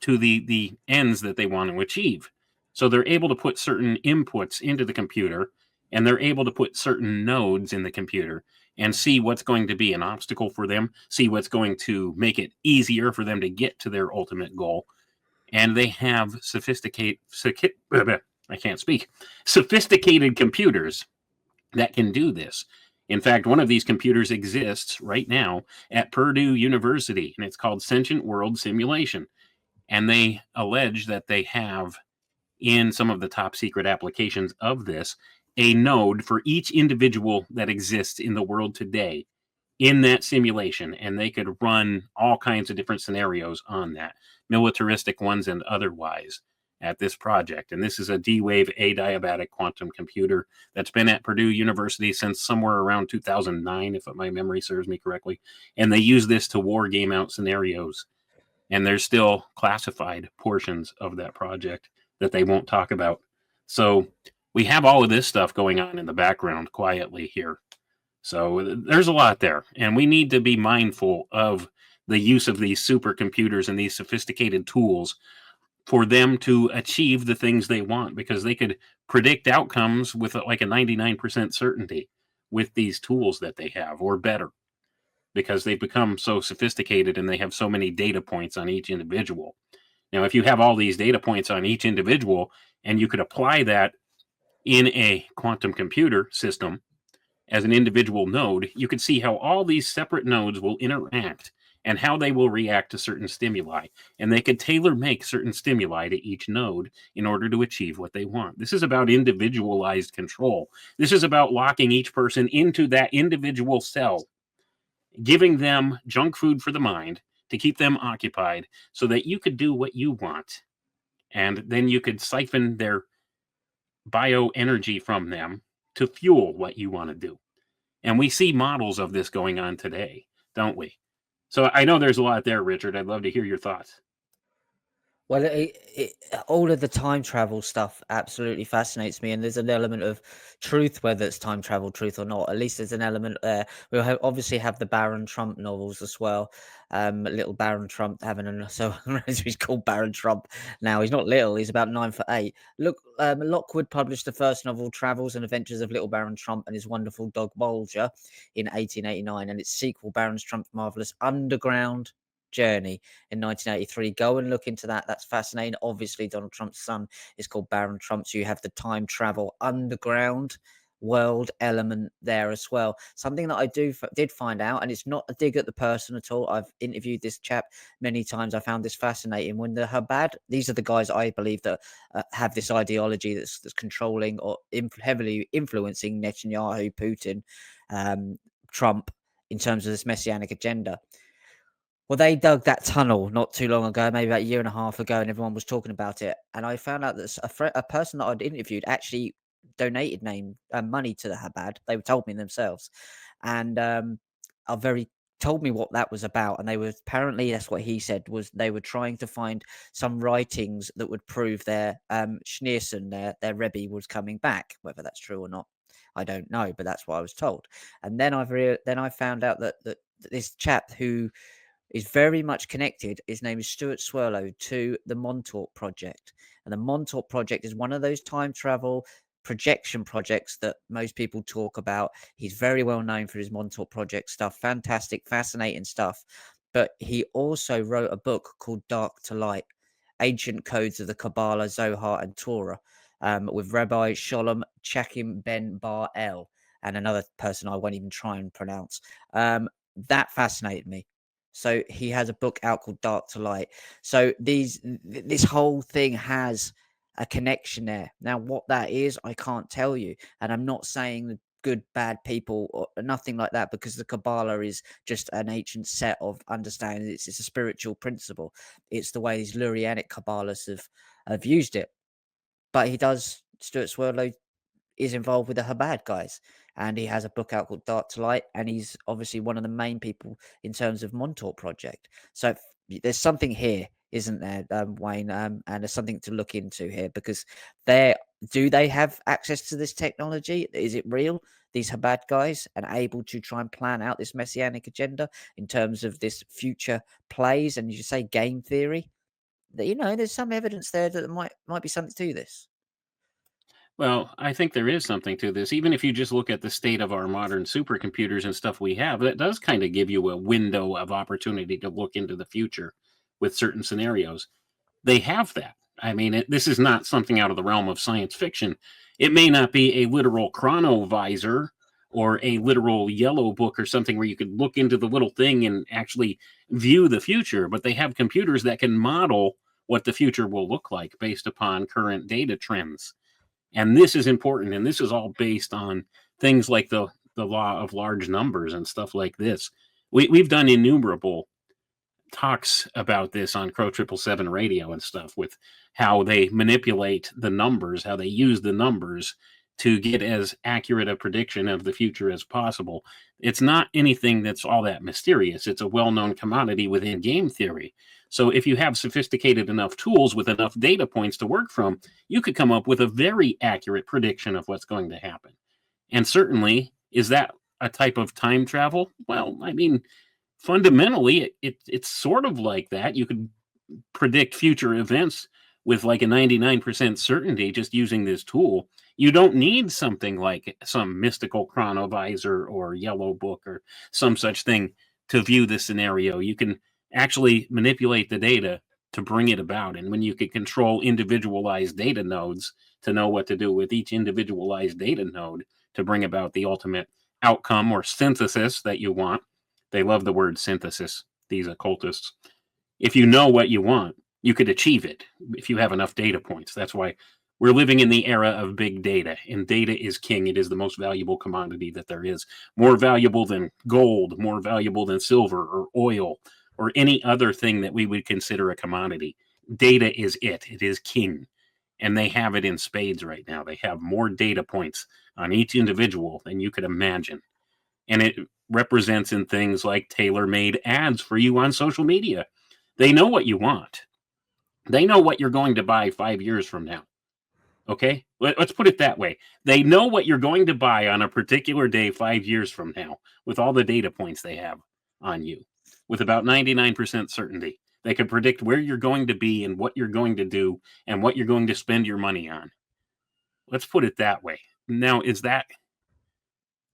to the ends that they want to achieve. So they're able to put certain inputs into the computer, and they're able to put certain nodes in the computer and see what's going to be an obstacle for them, see what's going to make it easier for them to get to their ultimate goal. And they have sophisticated computers that can do this. In fact, one of these computers exists right now at Purdue University, and it's called Sentient World Simulation. And they allege that they have, in some of the top secret applications of this, a node for each individual that exists in the world today in that simulation. And they could run all kinds of different scenarios on that, militaristic ones and otherwise, at this project. And this is a D-Wave adiabatic quantum computer that's been at Purdue University since somewhere around 2009, if my memory serves me correctly. And they use this to war game out scenarios. And there's still classified portions of that project that they won't talk about. So we have all of this stuff going on in the background quietly here. So there's a lot there. And we need to be mindful of the use of these supercomputers and these sophisticated tools for them to achieve the things they want, because they could predict outcomes with like a 99% certainty with these tools that they have, or better, because they've become so sophisticated and they have so many data points on each individual. Now, if you have all these data points on each individual and you could apply that in a quantum computer system as an individual node, you could see how all these separate nodes will interact and how they will react to certain stimuli. And they could tailor make certain stimuli to each node in order to achieve what they want. This is about individualized control. This is about locking each person into that individual cell, giving them junk food for the mind to keep them occupied so that you could do what you want. And then you could siphon their bioenergy from them to fuel what you want to do. And we see models of this going on today, don't we? So I know there's a lot there, Richard. I'd love to hear your thoughts. Well, all of the time travel stuff absolutely fascinates me, and there's an element of truth, whether it's time travel truth or not. At least there's an element there. Obviously have the Baron Trump novels as well. Little Baron Trump having so he's called Baron Trump now. He's not little; he's about 9'8". Look, Lockwood published the first novel, Travels and Adventures of Little Baron Trump and His Wonderful Dog Bolger, in 1889, and its sequel, Baron Trump's Marvelous Underground Journey, in 1983. Go and look into that. That's fascinating. Obviously, Donald Trump's son is called Baron Trump, so you have the time travel underground world element there as well. Something that I did find out, and it's not a dig at the person at all. I've interviewed this chap many times. I found this fascinating. When the Chabad, these are the guys I believe that have this ideology that's controlling or heavily influencing Netanyahu, Putin, Trump, in terms of this messianic agenda. Well, they dug that tunnel not too long ago, maybe about a year and a half ago, and everyone was talking about it. And I found out that a person that I'd interviewed actually donated money to the Chabad. They told me themselves, and are very told me what that was about. And they were, apparently, that's what he said, was they were trying to find some writings that would prove their Schneerson, their Rebbe, was coming back. Whether that's true or not, I don't know, but that's what I was told. And then I found out that this chap who is very much connected. His name is Stuart Swirlow, to the Montauk Project. And the Montauk Project is one of those time travel projection projects that most people talk about. He's very well known for his Montauk Project stuff. Fantastic, fascinating stuff. But he also wrote a book called Dark to Light, Ancient Codes of the Kabbalah, Zohar, and Torah, with Rabbi Sholem Chakim Ben Bar El and another person I won't even try and pronounce. That fascinated me. So he has a book out called Dark to Light. So this whole thing has a connection there. Now, what that is, I can't tell you. And I'm not saying the good, bad people or nothing like that, because the Kabbalah is just an ancient set of understanding. It's a spiritual principle. It's the way these Lurianic Kabbalists have used it. But Stuart Swirlow is involved with the Chabad guys, and he has a book out called Dark to Light, and he's obviously one of the main people in terms of Montauk Project. So there's something here, isn't there, Wayne? And there's something to look into here, because do they have access to this technology? Is it real? These Chabad guys, and able to try and plan out this messianic agenda in terms of this future plays, and you say game theory. That there's some evidence there that might be something to this. Well, I think there is something to this. Even if you just look at the state of our modern supercomputers and stuff we have, that does kind of give you a window of opportunity to look into the future with certain scenarios. They have that. I mean, this is not something out of the realm of science fiction. It may not be a literal chronovisor or a literal yellow book or something where you could look into the little thing and actually view the future, but they have computers that can model what the future will look like based upon current data trends. And this is important, and this is all based on things like the law of large numbers and stuff like this. We've done innumerable talks about this on Crow 777 radio and stuff, with how they manipulate the numbers, how they use the numbers to get as accurate a prediction of the future as possible. It's not anything that's all that mysterious. It's a well-known commodity within game theory. So if you have sophisticated enough tools with enough data points to work from, you could come up with a very accurate prediction of what's going to happen. And certainly, is that a type of time travel? Well, I mean, fundamentally, it's sort of like that. You could predict future events with like a 99% certainty just using this tool. You don't need something like some mystical chronovisor or yellow book or some such thing to view the scenario. You can actually manipulate the data to bring it about. And when you can control individualized data nodes to know what to do with each individualized data node to bring about the ultimate outcome or synthesis that you want. They love the word synthesis, these occultists. If you know what you want, you could achieve it if you have enough data points. That's why we're living in the era of big data, and data is king. It is the most valuable commodity that there is. More valuable than gold, more valuable than silver or oil or any other thing that we would consider a commodity. Data is it. It is king. And they have it in spades right now. They have more data points on each individual than you could imagine. And it represents in things like tailor-made ads for you on social media. They know what you want. They know what you're going to buy 5 years from now. Okay? Let's put it that way. They know what you're going to buy on a particular day 5 years from now with all the data points they have on you with about 99% certainty. They can predict where you're going to be and what you're going to do and what you're going to spend your money on. Let's put it that way. Now, is that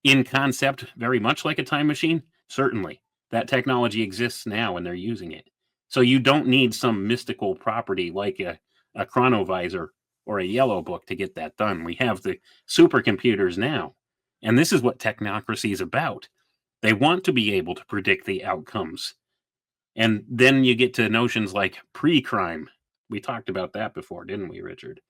in concept very much like a time machine? Certainly. That technology exists now and they're using it. So you don't need some mystical property like a chronovisor or a yellow book to get that done. We have the supercomputers now. And this is what technocracy is about. They want to be able to predict the outcomes. And then you get to notions like pre-crime. We talked about that before, didn't we, Richard?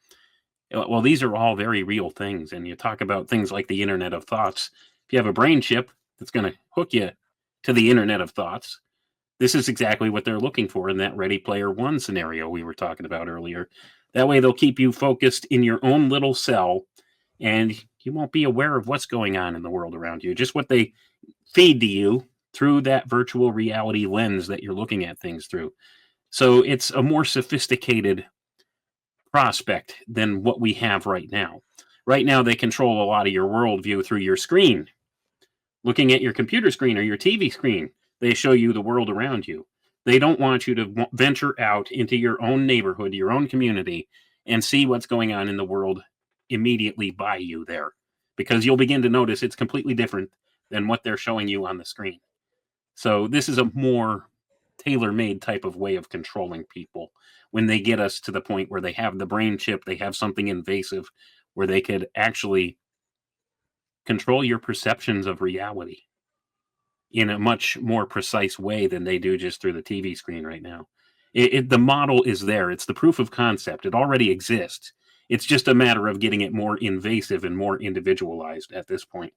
Well, these are all very real things. And you talk about things like the Internet of Thoughts. If you have a brain chip that's going to hook you to the Internet of Thoughts, this is exactly what they're looking for in that Ready Player One scenario we were talking about earlier. That way they'll keep you focused in your own little cell and you won't be aware of what's going on in the world around you, just what they feed to you through that virtual reality lens that you're looking at things through. So it's a more sophisticated prospect than what we have right now. Right now, they control a lot of your worldview through your screen. Looking at your computer screen or your TV screen, they show you the world around you. They don't want you to venture out into your own neighborhood, your own community, and see what's going on in the world immediately by you there, because you'll begin to notice it's completely different than what they're showing you on the screen. So this is a more tailor-made type of way of controlling people when they get us to the point where they have the brain chip, they have something invasive where they could actually control your perceptions of reality in a much more precise way than they do just through the TV screen right now. The model is there. It's the proof of concept. It already exists. It's just a matter of getting it more invasive and more individualized at this point.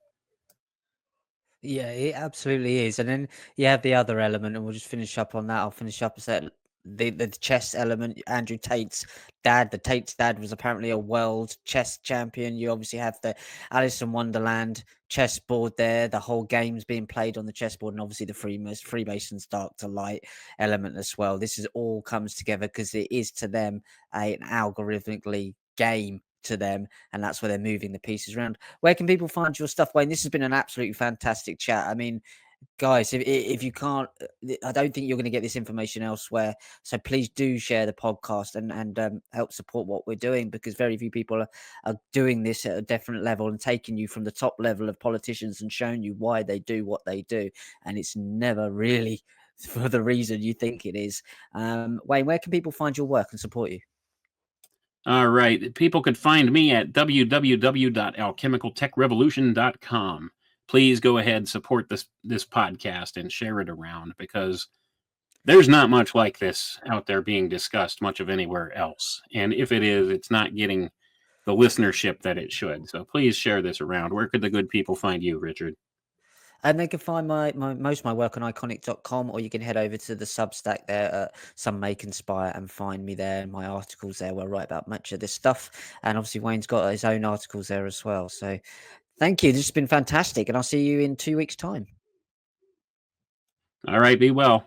Yeah, it absolutely is. And then you have the other element, and we'll just finish up on that. I'll finish up as that the chess element. Andrew Tate's dad, the Tate's dad, was apparently a world chess champion. You obviously have the Alice in Wonderland chessboard there. The whole game's being played on the chessboard, and obviously the Freemasons dark to light element as well. This is all comes together because it is to them an algorithmically game to them, and that's where they're moving the pieces around. Where can people find your stuff, Wayne? This has been an absolutely fantastic chat. I mean, guys, if you can't, I don't think you're going to get this information elsewhere. So please do share the podcast and help support what we're doing, because very few people are doing this at a different level and taking you from the top level of politicians and showing you why they do what they do. And it's never really for the reason you think it is. Wayne, where can people find your work and support you? All right. People could find me at www.alchemicaltechrevolution.com. Please go ahead, support this podcast and share it around, because there's not much like this out there being discussed much of anywhere else. And if it is, it's not getting the listenership that it should. So please share this around. Where could the good people find you, Richard? And they can find my most of my work on iconic.com, or you can head over to the Substack there at Some May Conspire and find me there. And my articles there where I write about much of this stuff. And obviously Wayne's got his own articles there as well. So thank you. This has been fantastic. And I'll see you in 2 weeks' time. All right, be well.